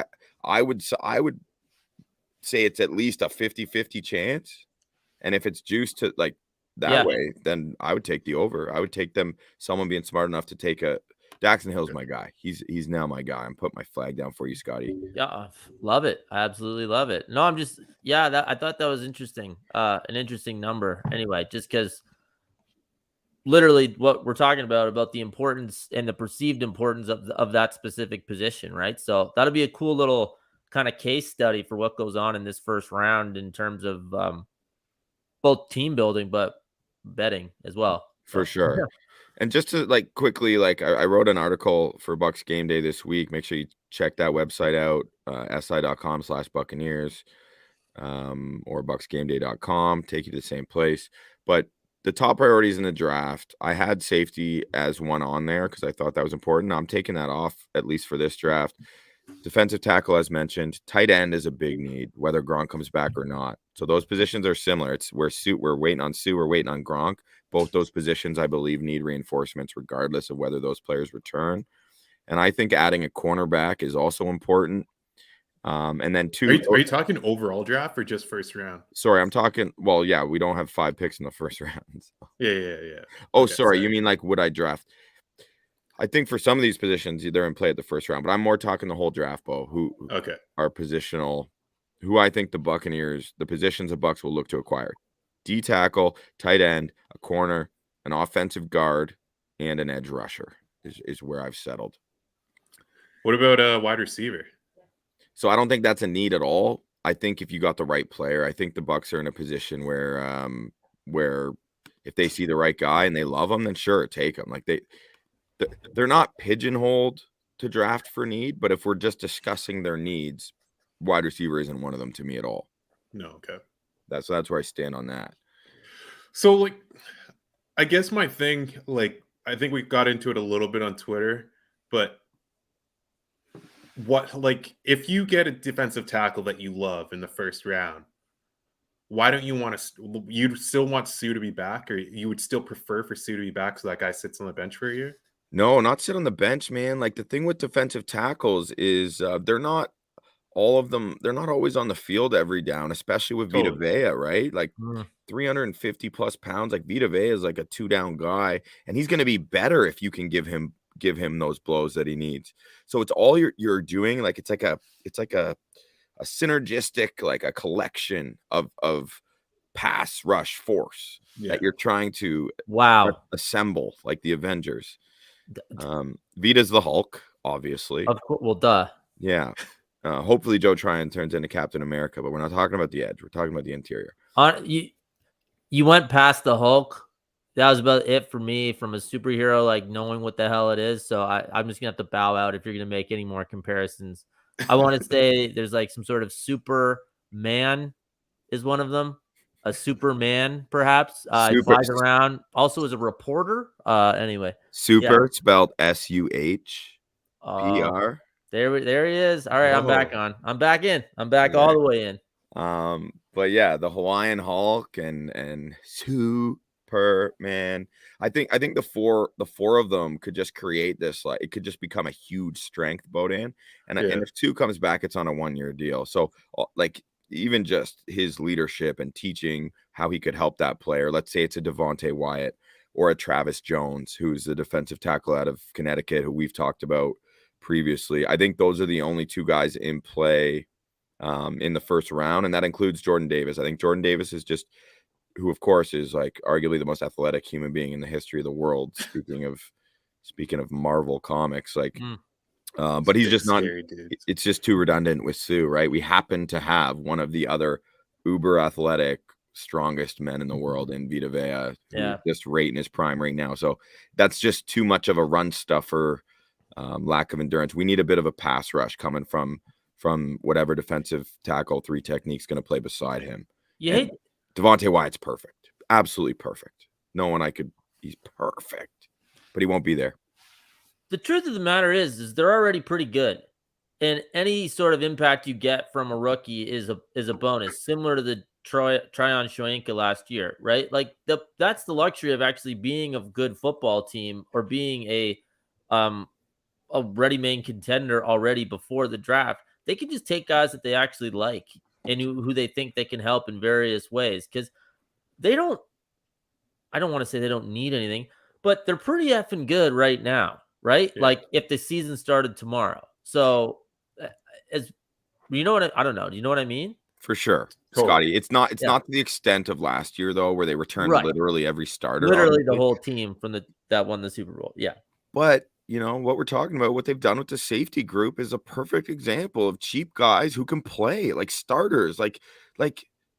C: I would say it's at least a 50-50 chance. And if it's juiced to like that way, then I would take the over. I would take someone being smart enough to take Daxton Hill's my guy. He's now my guy. I'm putting my flag down for you, Scotty.
E: Yeah, love it. I absolutely love it. No, I'm just I thought that was interesting. An interesting number. Anyway, just because literally what we're talking about the importance and the perceived importance of that specific position, right? So that'll be a cool little kind of case study for what goes on in this first round in terms of both team building but betting as well.
C: For sure. And just to like quickly, like I wrote an article for Bucs Game Day this week. Make sure you check that website out, si.com/Buccaneers or bucsgameday.com. Take you to the same place. But the top priorities in the draft, I had safety as one on there because I thought that was important. I'm taking that off, at least for this draft. Defensive tackle, as mentioned. Tight end is a big need, whether Gronk comes back or not. So those positions are similar. It's we're waiting on Suh, we're waiting on Gronk. Both those positions, I believe, need reinforcements regardless of whether those players return. And I think adding a cornerback is also important. And then two.
D: Are you talking overall draft or just first round?
C: Sorry, I'm talking. Well, yeah, we don't have 5 picks in the first round. So.
D: Yeah.
C: Oh, okay, sorry. You mean like would I draft? I think for some of these positions, they're in play at the first round, but I'm more talking the whole draft, Bo, who
D: Okay.
C: are positional, who I think the Buccaneers, the positions the Bucs will look to acquire. D tackle, tight end, a corner, an offensive guard, and an edge rusher is where I've settled.
D: What about a wide receiver?
C: So I don't think that's a need at all. I think if you got the right player, I think the Bucs are in a position where if they see the right guy and they love him, then sure, take him. Like they're not pigeonholed to draft for need, but if we're just discussing their needs, wide receiver isn't one of them to me at all.
D: No, okay.
C: That's where I stand on that.
D: So, like, I guess my thing, like, I think we got into it a little bit on Twitter, but if you get a defensive tackle that you love in the first round, why don't you you'd still want Sue to be back, or you would still prefer for Sue to be back so that guy sits on the bench for a year?
C: No, not sit on the bench, man. Like the thing with defensive tackles is they're not all of them. They're not always on the field every down, especially with Vita
D: Totally.
C: Vea, right? Like 350 plus pounds. Like Vita Vea is like a 2-down guy, and he's going to be better if you can give him those blows that he needs. So it's all you're doing. Like it's like a synergistic, like a collection of pass rush force that you're trying to assemble, like the Avengers. Vita's the Hulk, obviously.
E: Of course, well, duh.
C: Yeah. Hopefully Joe Tryon turns into Captain America, but we're not talking about the edge. We're talking about the interior.
E: You went past the Hulk. That was about it for me from a superhero, like knowing what the hell it is. So I'm just gonna have to bow out if you're gonna make any more comparisons. I want to say there's like some sort of Superman is one of them. A Superman, perhaps. He flies around. Also is a reporter. Anyway.
C: Spelled SUHPR.
E: There he is. All right, I'm back on. I'm back in. I'm back all the way in.
C: But yeah, the Hawaiian Hulk and Superman. I think the four of them could just create this, like it could just become a huge strength, Bodan. And if Sue comes back, it's on a 1-year deal. So like even just his leadership and teaching how he could help that player. Let's say it's a Devontae Wyatt or a Travis Jones, who's the defensive tackle out of Connecticut, who we've talked about previously. I think those are the only two guys in play in the first round, and that includes Jordan Davis. I think Jordan Davis is just, who of course is like arguably the most athletic human being in the history of the world. Speaking of Marvel comics, like, but he's just not. It's just too redundant with Sue, right? We happen to have one of the other uber athletic, strongest men in the world in Vita Vea, who's just right in his prime right now. So that's just too much of a run stuffer. Lack of endurance. We need a bit of a pass rush coming from whatever defensive tackle 3 technique's going to play beside him. Devontae Wyatt's perfect, absolutely perfect. He's perfect, but he won't be there.
E: The truth of the matter is they're already pretty good, and any sort of impact you get from a rookie is a bonus, similar to the Tryon Shoyinka last year, right? Like that's the luxury of actually being a good football team or being a ready-made contender already before the draft. They can just take guys that they actually like and who they think they can help in various ways, because I don't want to say they don't need anything, but they're pretty effing good right now, right? Yeah. Like if the season started tomorrow. So as you know what I don't know. Do you know what I mean?
C: For sure. Totally. Scotty, it's not to the extent of last year though, where they returned literally every starter.
E: Literally the whole team from that won the Super Bowl. Yeah.
C: But you know what we're talking about, what they've done with the safety group is a perfect example of cheap guys who can play, like starters. Like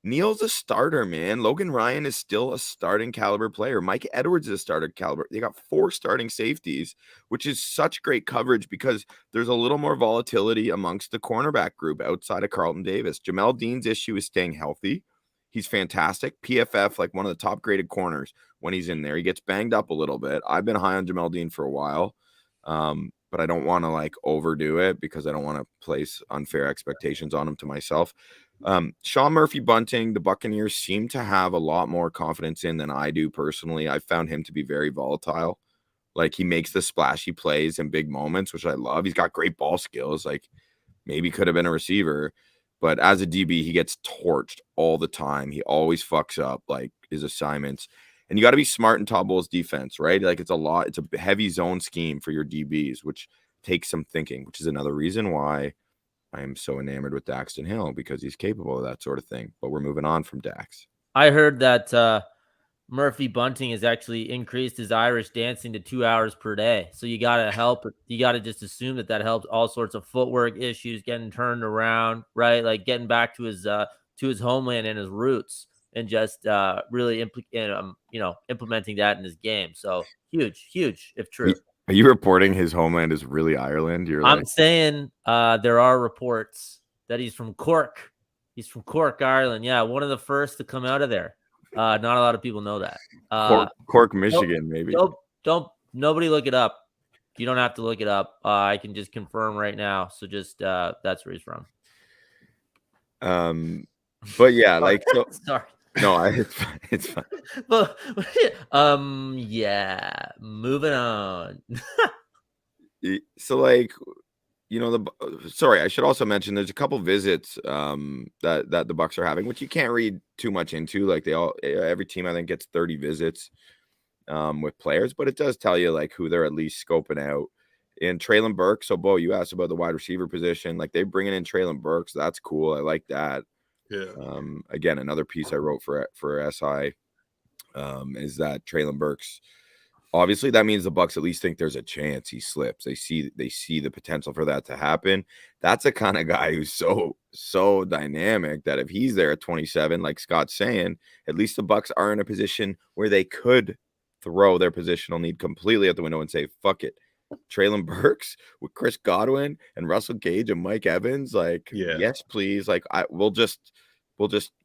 C: Neal's a starter, man. Logan Ryan is still a starting caliber player. Mike Edwards is a starter caliber. They got 4 starting safeties, which is such great coverage because there's a little more volatility amongst the cornerback group outside of Carlton Davis. Jamel Dean's issue is staying healthy. He's fantastic. PFF, like one of the top graded corners when he's in there. He gets banged up a little bit. I've been high on Jamel Dean for a while. But I don't want to like overdo it because I don't want to place unfair expectations on him to myself. Sean Murphy-Bunting, the Buccaneers seem to have a lot more confidence in than I do personally. I found him to be very volatile. Like he makes the splashy plays in big moments, which I love. He's got great ball skills. Like maybe could have been a receiver, but as a DB, he gets torched all the time. He always fucks up like his assignments. And you got to be smart in Todd Bowles' defense, right? Like it's a heavy zone scheme for your DBs, which takes some thinking, which is another reason why I am so enamored with Daxton Hill, because he's capable of that sort of thing. But we're moving on from Dax.
E: I heard that Murphy Bunting has actually increased his Irish dancing to 2 hours per day. So you got to just assume that helps all sorts of footwork issues, getting turned around, right? Like getting back to his homeland and his roots, and just really implementing that in his game. So huge if true.
C: Are you reporting his homeland is really Ireland?
E: I'm saying there are reports that he's from Cork. He's from Cork, Ireland. Yeah, one of the first to come out of there. Not a lot of people know that.
C: Cork, Michigan, maybe.
E: Nobody look it up. You don't have to look it up. I can just confirm right now. So just that's where he's from.
C: But yeah, like so,
E: sorry.
C: No, it's fine.
E: But yeah, moving on.
C: So like, sorry, I should also mention there's a couple visits that the Bucs are having, which you can't read too much into. Like every team I think gets 30 visits with players, but it does tell you like who they're at least scoping out. In Treylon Burks, so Bo, you asked about the wide receiver position. Like they're bringing in Treylon Burks, that's cool. I like that.
D: Yeah.
C: Again, another piece I wrote for SI is that Treylon Burks. Obviously, that means the Bucs at least think there's a chance he slips. They see the potential for that to happen. That's a kind of guy who's so dynamic that if he's there at 27, like Scott's saying, at least the Bucs are in a position where they could throw their positional need completely out the window and say, fuck it. Treylon Burks with Chris Godwin and Russell Gage and Mike Evans, like, yes, please. Like, we'll just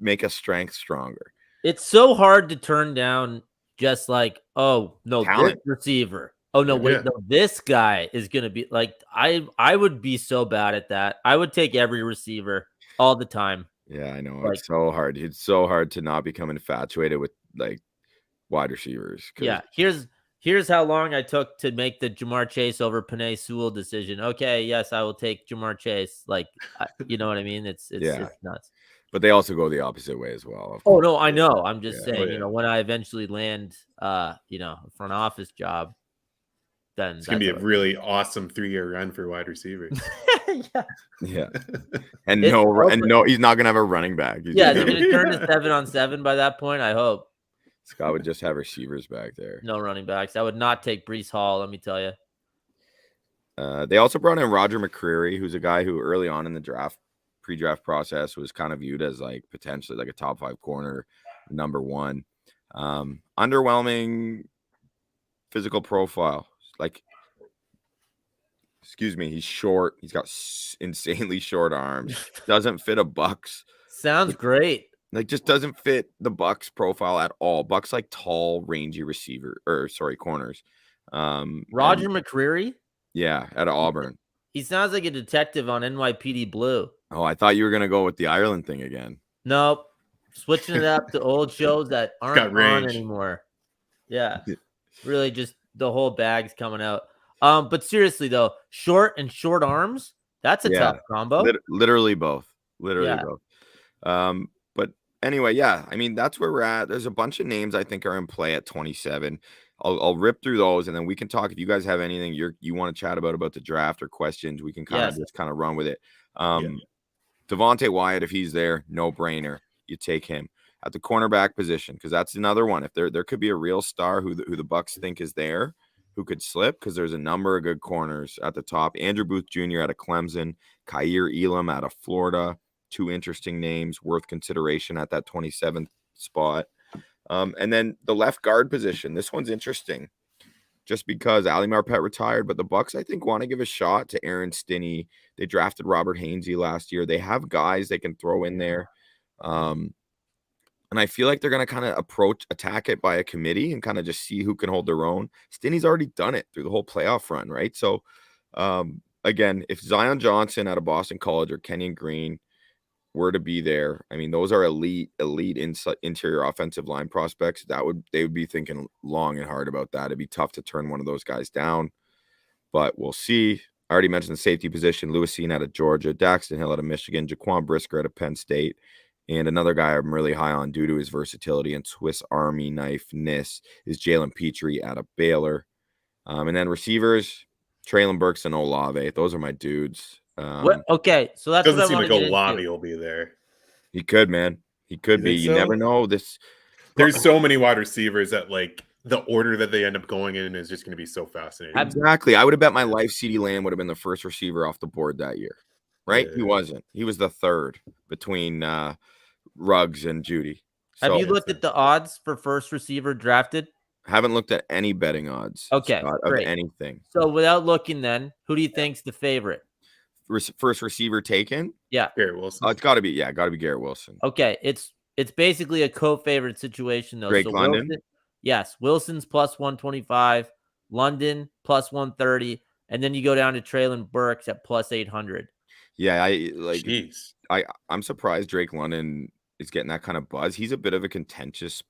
C: make a strength stronger.
E: It's so hard to turn down. Just like, oh no,
C: talent.
E: This receiver. Oh no, wait, no, this guy is gonna be like, I would be so bad at that. I would take every receiver all the time.
C: Yeah, I know.
E: Like,
C: it's so hard. It's so hard to not become infatuated with like wide receivers.
E: Yeah, here's how long I took to make the Jamar Chase over Penei Sewell decision. Okay, yes, I will take Jamar Chase. Like, you know what I mean? It's nuts.
C: But they also go the opposite way as well.
E: Oh no, I know. I'm just saying, when I eventually land, a front office job, then
D: it's gonna be a really awesome 3-year run for wide receivers.
C: Yeah. And no, he's not gonna have a running back.
E: They're gonna turn to 7-on-7 by that point. I hope
C: Scott would just have receivers back there.
E: No running backs. I would not take Breece Hall. Let me tell you.
C: They also brought in Roger McCreary, who's a guy who early on in the pre-draft process was kind of viewed as like potentially like a top 5 corner, number 1. Underwhelming physical profile. Like, excuse me, he's short. He's got insanely short arms. Doesn't fit a Bucs.
E: Sounds great.
C: Like, just doesn't fit the Bucs profile at all. Bucs like tall, rangy corners.
E: Roger McCreary?
C: Yeah, at Auburn.
E: He sounds like a detective on NYPD Blue.
C: Oh, I thought you were gonna go with the Ireland thing again.
E: Nope. Switching it up to old shows that aren't on anymore. Yeah. Really just the whole bag's coming out. But seriously though, short arms, that's a tough combo.
C: Literally both. Both. But anyway, I mean, that's where we're at. There's a bunch of names I think are in play at 27. I'll rip through those, and then we can talk. If you guys have anything you want to chat about the draft or questions, we can just run with it. Devontae Wyatt, if he's there, no brainer. You take him at the cornerback position, because that's another one. If there could be a real star who the Bucs think is there, who could slip, because there's a number of good corners at the top. Andrew Booth Jr. out of Clemson, Kaiir Elam out of Florida. 2 interesting names worth consideration at that 27th spot. And then the left guard position. This one's interesting just because Ali Marpet retired, but the Bucs, I think, want to give a shot to Aaron Stinney. They drafted Robert Hainsey last year. They have guys they can throw in there. And I feel like they're going to kind of attack it by a committee and kind of just see who can hold their own. Stinney's already done it through the whole playoff run, right? So, again, if Zion Johnson out of Boston College or Kenyon Green were to be there, I mean, those are elite interior offensive line prospects. They would be thinking long and hard about that. It'd be tough to turn one of those guys down, but we'll see. I already mentioned the safety position: Lewis Cine out of Georgia, Daxton Hill out of Michigan, Jaquan Brisker out of Penn State, And another guy I'm really high on due to his versatility and Swiss Army knife-ness is Jalen Petrie out of Baylor. And then receivers, Traylon Burks and Olave. Those are my dudes.
E: Okay, so that's
D: Doesn't
E: what I
D: seem
E: want
D: like
E: to get
D: Olave
E: into.
D: will be there.
C: He could, man. He could
D: You
C: be.
D: think
C: You
D: so?
C: never know.
D: There's so many wide receivers that like the order that they end up going in is just going to be so fascinating.
C: Exactly. I would have bet my life CeeDee Lamb would have been the first receiver off the board that year. Right? He
D: Yeah.
C: wasn't. He was the third between Ruggs and Judy.
E: Have
C: So
E: you looked at the odds for first receiver drafted?
C: haven't looked at any betting odds,
E: Okay,
C: Scott, of
E: great.
C: anything.
E: So without looking, then who do you think's the favorite?
C: First receiver taken?
E: Yeah.
D: Garrett Wilson.
C: It's got to be Garrett Wilson.
E: Okay, it's basically a co-favorite situation though.
C: Drake
E: so
C: London?
E: Wilson's plus 125, London plus 130, and then you go down to Traylon Burks at plus 800.
C: Yeah,
D: Jeez.
C: I'm surprised Drake London is getting that kind of buzz. He's a bit of a contentious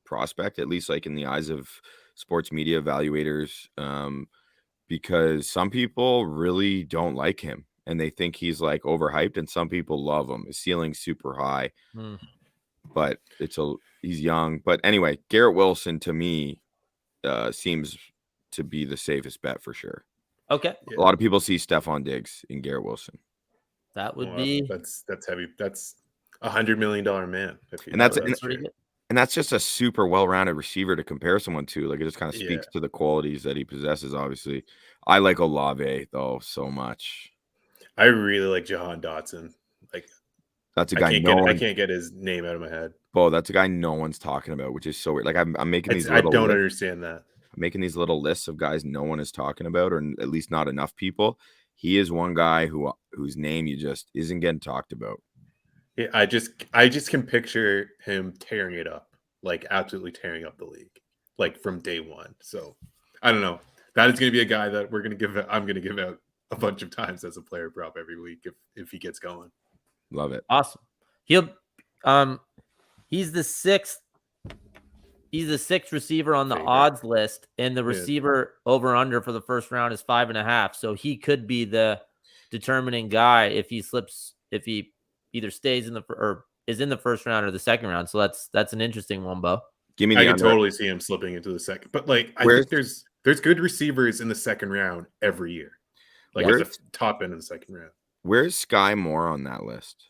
C: prospect, at least like in the eyes of sports media evaluators, because some people really don't like him and they think he's like overhyped, and some people love him. His ceiling's super high, but he's young. But anyway, Garrett Wilson to me seems to be the safest bet for sure.
E: Okay,
C: A lot of people see Stephon Diggs in Garrett Wilson.
E: that would
D: Well,
E: be
D: that's heavy. That's $100 million man.
C: And that's just a super well-rounded receiver to compare someone to. Like, it just kind of speaks to the qualities that he possesses. Obviously, I like Olave though so much.
D: I really like Jahan Dotson. Like,
C: that's a guy
D: I can't get his name out of my head.
C: Bo, that's a guy no one's talking about, which is so weird. Like, I'm making these.
D: I don't understand that.
C: I'm making these little lists of guys no one is talking about, or at least not enough people. He is one guy whose name you just isn't getting talked about.
D: Yeah, I just can picture him tearing it up, like absolutely tearing up the league, like from day one. So I don't know. That is going to be a guy that I'm going to give out a bunch of times as a player prop every week if he gets going.
C: Love it.
E: awesome. He's the sixth receiver on the
D: Favorite.
E: odds list, and the receiver over under for the first round is 5.5. So he could be the determining guy if he either stays is in the first round or the second round. So that's an interesting one, Bo.
C: Give me
D: I
C: the
D: can
C: under.
D: totally see him slipping into the second, but like I think there's good receivers in the second round every year, like at the top end of the second round.
C: Where's Sky Moore on that list?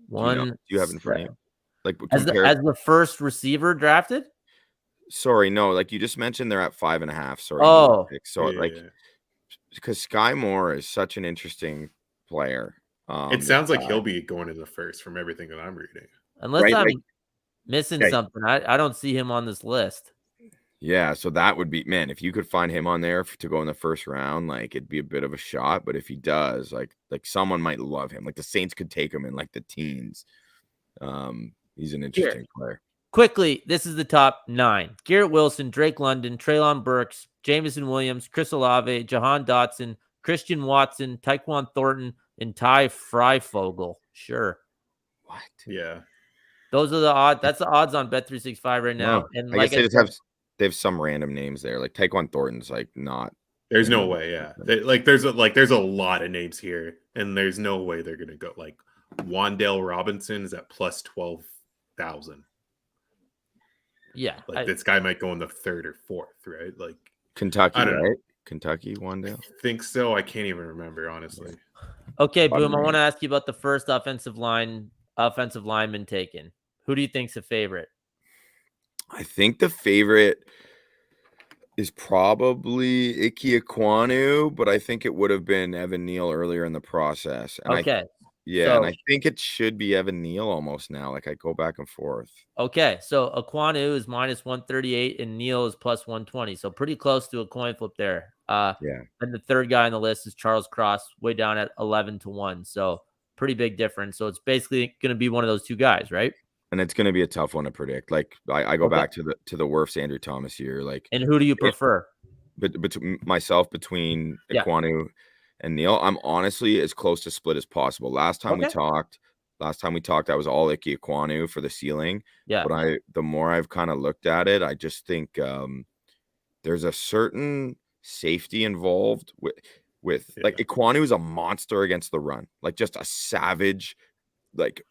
C: Do you have it in front of you? Like
E: as the first receiver drafted?
C: Sorry, no. Like you just mentioned, they're at 5.5. Sorry.
E: Oh,
C: because Sky Moore is such an interesting player.
D: It sounds like he'll be going in the first from everything that I'm reading.
E: Unless I'm missing something. I don't see him on this list.
C: Yeah, so that would be, man, if you could find him on there to go in the first round, like it'd be a bit of a shot. But if he does, like someone might love him. Like the Saints could take him in like the teens. He's an interesting player.
E: Quickly, this is the top 9. Garrett Wilson, Drake London, Traylon Burks, Jameson Williams, Chris Olave, Jahan Dotson, Christian Watson, Tyquan Thornton, and Ty Freifogel. Sure.
C: What?
D: Yeah.
E: Those are the odds. That's the odds on Bet365 right now.
C: No.
E: And
C: I guess they have some random names there. Like Tyquan Thornton's like not.
D: There's no way. Yeah. There's a lot of names here, and there's no way they're gonna go. Like Wan'Dale Robinson is at plus 12,000.
E: Yeah.
D: Like this guy might go in the third or fourth, right? Like
C: Kentucky,
D: I don't know.
C: right? Kentucky, Wan'Dale.
D: I think so. I can't even remember, honestly.
E: Okay, Boom. I want to ask you about the first offensive lineman taken. Who do you think's a favorite?
C: I think the favorite is probably Ike Ekwonu, but I think it would have been Evan Neal earlier in the process. And and I think it should be Evan Neal almost now. Like I go back and forth.
E: Okay, so Ekwonu is minus 138 and Neal is plus 120. So pretty close to a coin flip there. And the third guy on the list is Charles Cross, way down at 11-1. So pretty big difference. So it's basically going to be one of those two guys, right?
C: And it's going to be a tough one to predict. Like I go back to the worst Andrew Thomas year. Like,
E: and who do you prefer?
C: Between Ekwonu and Neal, I'm honestly as close to split as possible. Last time we talked, I was all Ike Ekwonu for the ceiling.
E: Yeah.
C: But the more I've kind of looked at it, I just think there's a certain safety involved like Ekwonu is a monster against the run, like just a savage, like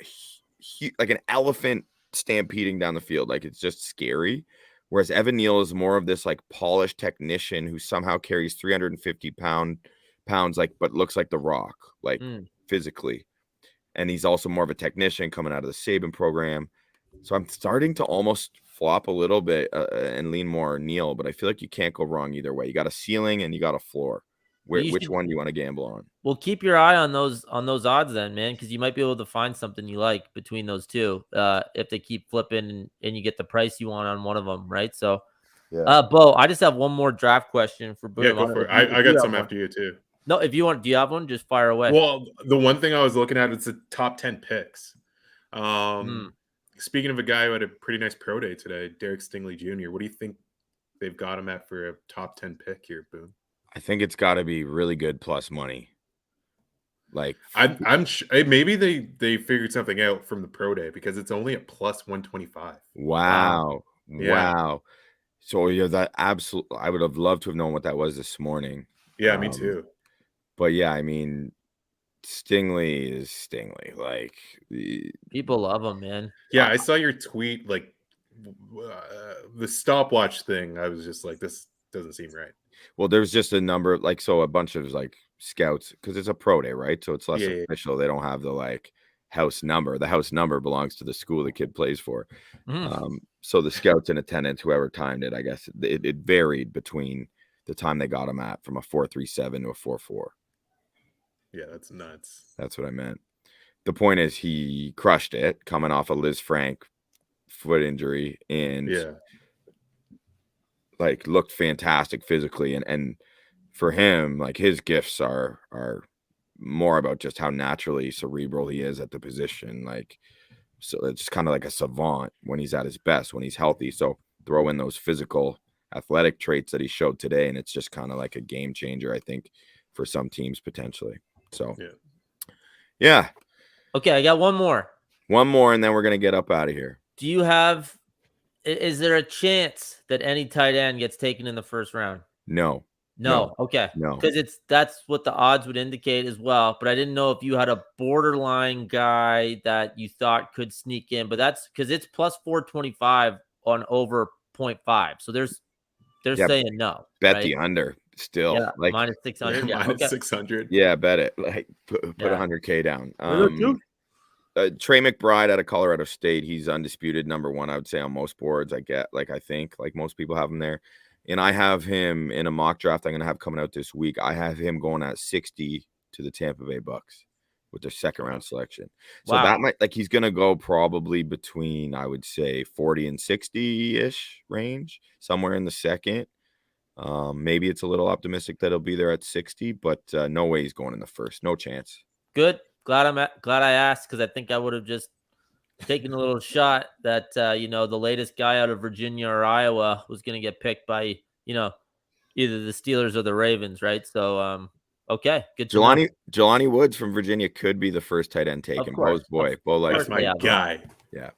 C: like an elephant stampeding down the field. Like, it's just scary. Whereas Evan Neal is more of this like polished technician who somehow carries 350 pounds, like, but looks like The Rock, like physically. And he's also more of a technician coming out of the Saban program. So I'm starting to almost flop a little bit and lean more Neal, but I feel like you can't go wrong either way. You got a ceiling and you got a floor. Which one do you want to gamble on?
E: Well, keep your eye on those odds then, man, because you might be able to find something you like between those two if they keep flipping and you get the price you want on one of them, right? So, Bo, I just have one more draft question for Boom.
D: Yeah, go for it. I got some after you too.
E: No, if you want, do you have one? Just fire away.
D: Well, the one thing I was looking at is the top 10 picks. Speaking of a guy who had a pretty nice pro day today, Derek Stingley Jr., what do you think they've got him at for a top 10 pick here, Boom?
C: I think it's got to be really good plus money. Like,
D: maybe they figured something out from the pro day because it's only at plus 125.
C: Wow. So you're that absolute. I would have loved to have known what that was this morning.
D: Yeah, me too.
C: But yeah, I mean, Stingley is Stingley. Like,
E: people love him, man.
D: Yeah, I saw your tweet, like the stopwatch thing. I was just like, this doesn't seem right.
C: Well, there's just a number, like, so a bunch of like scouts, because it's a pro day, right? So it's less official. They don't have the like house number. The house number belongs to the school the kid plays for. So the scouts in attendance, whoever timed it, I guess it varied between the time they got him at from a 4.37 to a 4.4.
D: Yeah, that's nuts.
C: That's what I meant. The point is, he crushed it coming off a Liz Frank foot injury and like looked fantastic physically. And for him, like, his gifts are more about just how naturally cerebral he is at the position. Like, so it's kind of like a savant when he's at his best, when he's healthy. So throw in those physical athletic traits that he showed today, and it's just kind of like a game changer, I think, for some teams potentially. So yeah.
E: Okay, I got one more,
C: and then we're gonna get up out of here.
E: Do you have? Is there a chance that any tight end gets taken in the first round?
C: No.
E: Okay.
C: No.
E: Because that's what the odds would indicate as well. But I didn't know if you had a borderline guy that you thought could sneak in. But that's because it's plus 425 on over 0.5. So they're saying no.
C: Bet
E: right?
C: the under still.
E: Yeah,
C: like
E: minus 600. Yeah,
D: minus 600.
C: Yeah, bet it. Like put 100K down. Trey McBride out of Colorado State. He's undisputed number one, I would say, on most boards. I think like most people have him there. And I have him in a mock draft I'm going to have coming out this week. I have him going at 60 to the Tampa Bay Bucs with their second round selection. So that might, like, he's going to go probably between, I would say, 40 and 60-ish range, somewhere in the second. Maybe it's a little optimistic that he'll be there at 60, but no way he's going in the first. No chance.
E: Good. Glad I asked, because I think I would have just taken a little shot that the latest guy out of Virginia or Iowa was going to get picked by either the Steelers or the Ravens, right? So okay, good.
C: Jelani Woods from Virginia could be the first tight end taken. Bo's boy, Bo likes
D: my guy.
C: Yeah.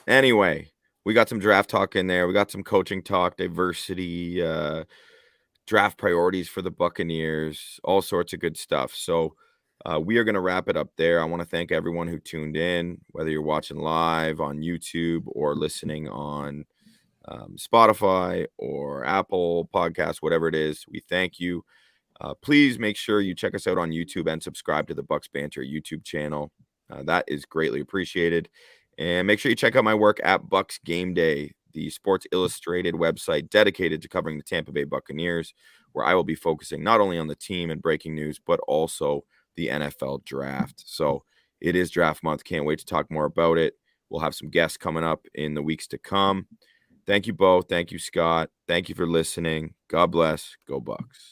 C: Anyway, we got some draft talk in there. We got some coaching talk, diversity, draft priorities for the Buccaneers, all sorts of good stuff. So we are going to wrap it up there. I want to thank everyone who tuned in, whether you're watching live on YouTube or listening on Spotify or Apple Podcasts, whatever it is. We thank you. Please make sure you check us out on YouTube and subscribe to the Bucs Banter YouTube channel. That is greatly appreciated. And make sure you check out my work at Bucs Game Day, the Sports Illustrated website dedicated to covering the Tampa Bay Buccaneers, where I will be focusing not only on the team and breaking news, but also the NFL draft. So it is draft month. Can't wait to talk more about it. We'll have some guests coming up in the weeks to come. Thank you both. Thank you, Scott. Thank you for listening. God bless. Go Bucs.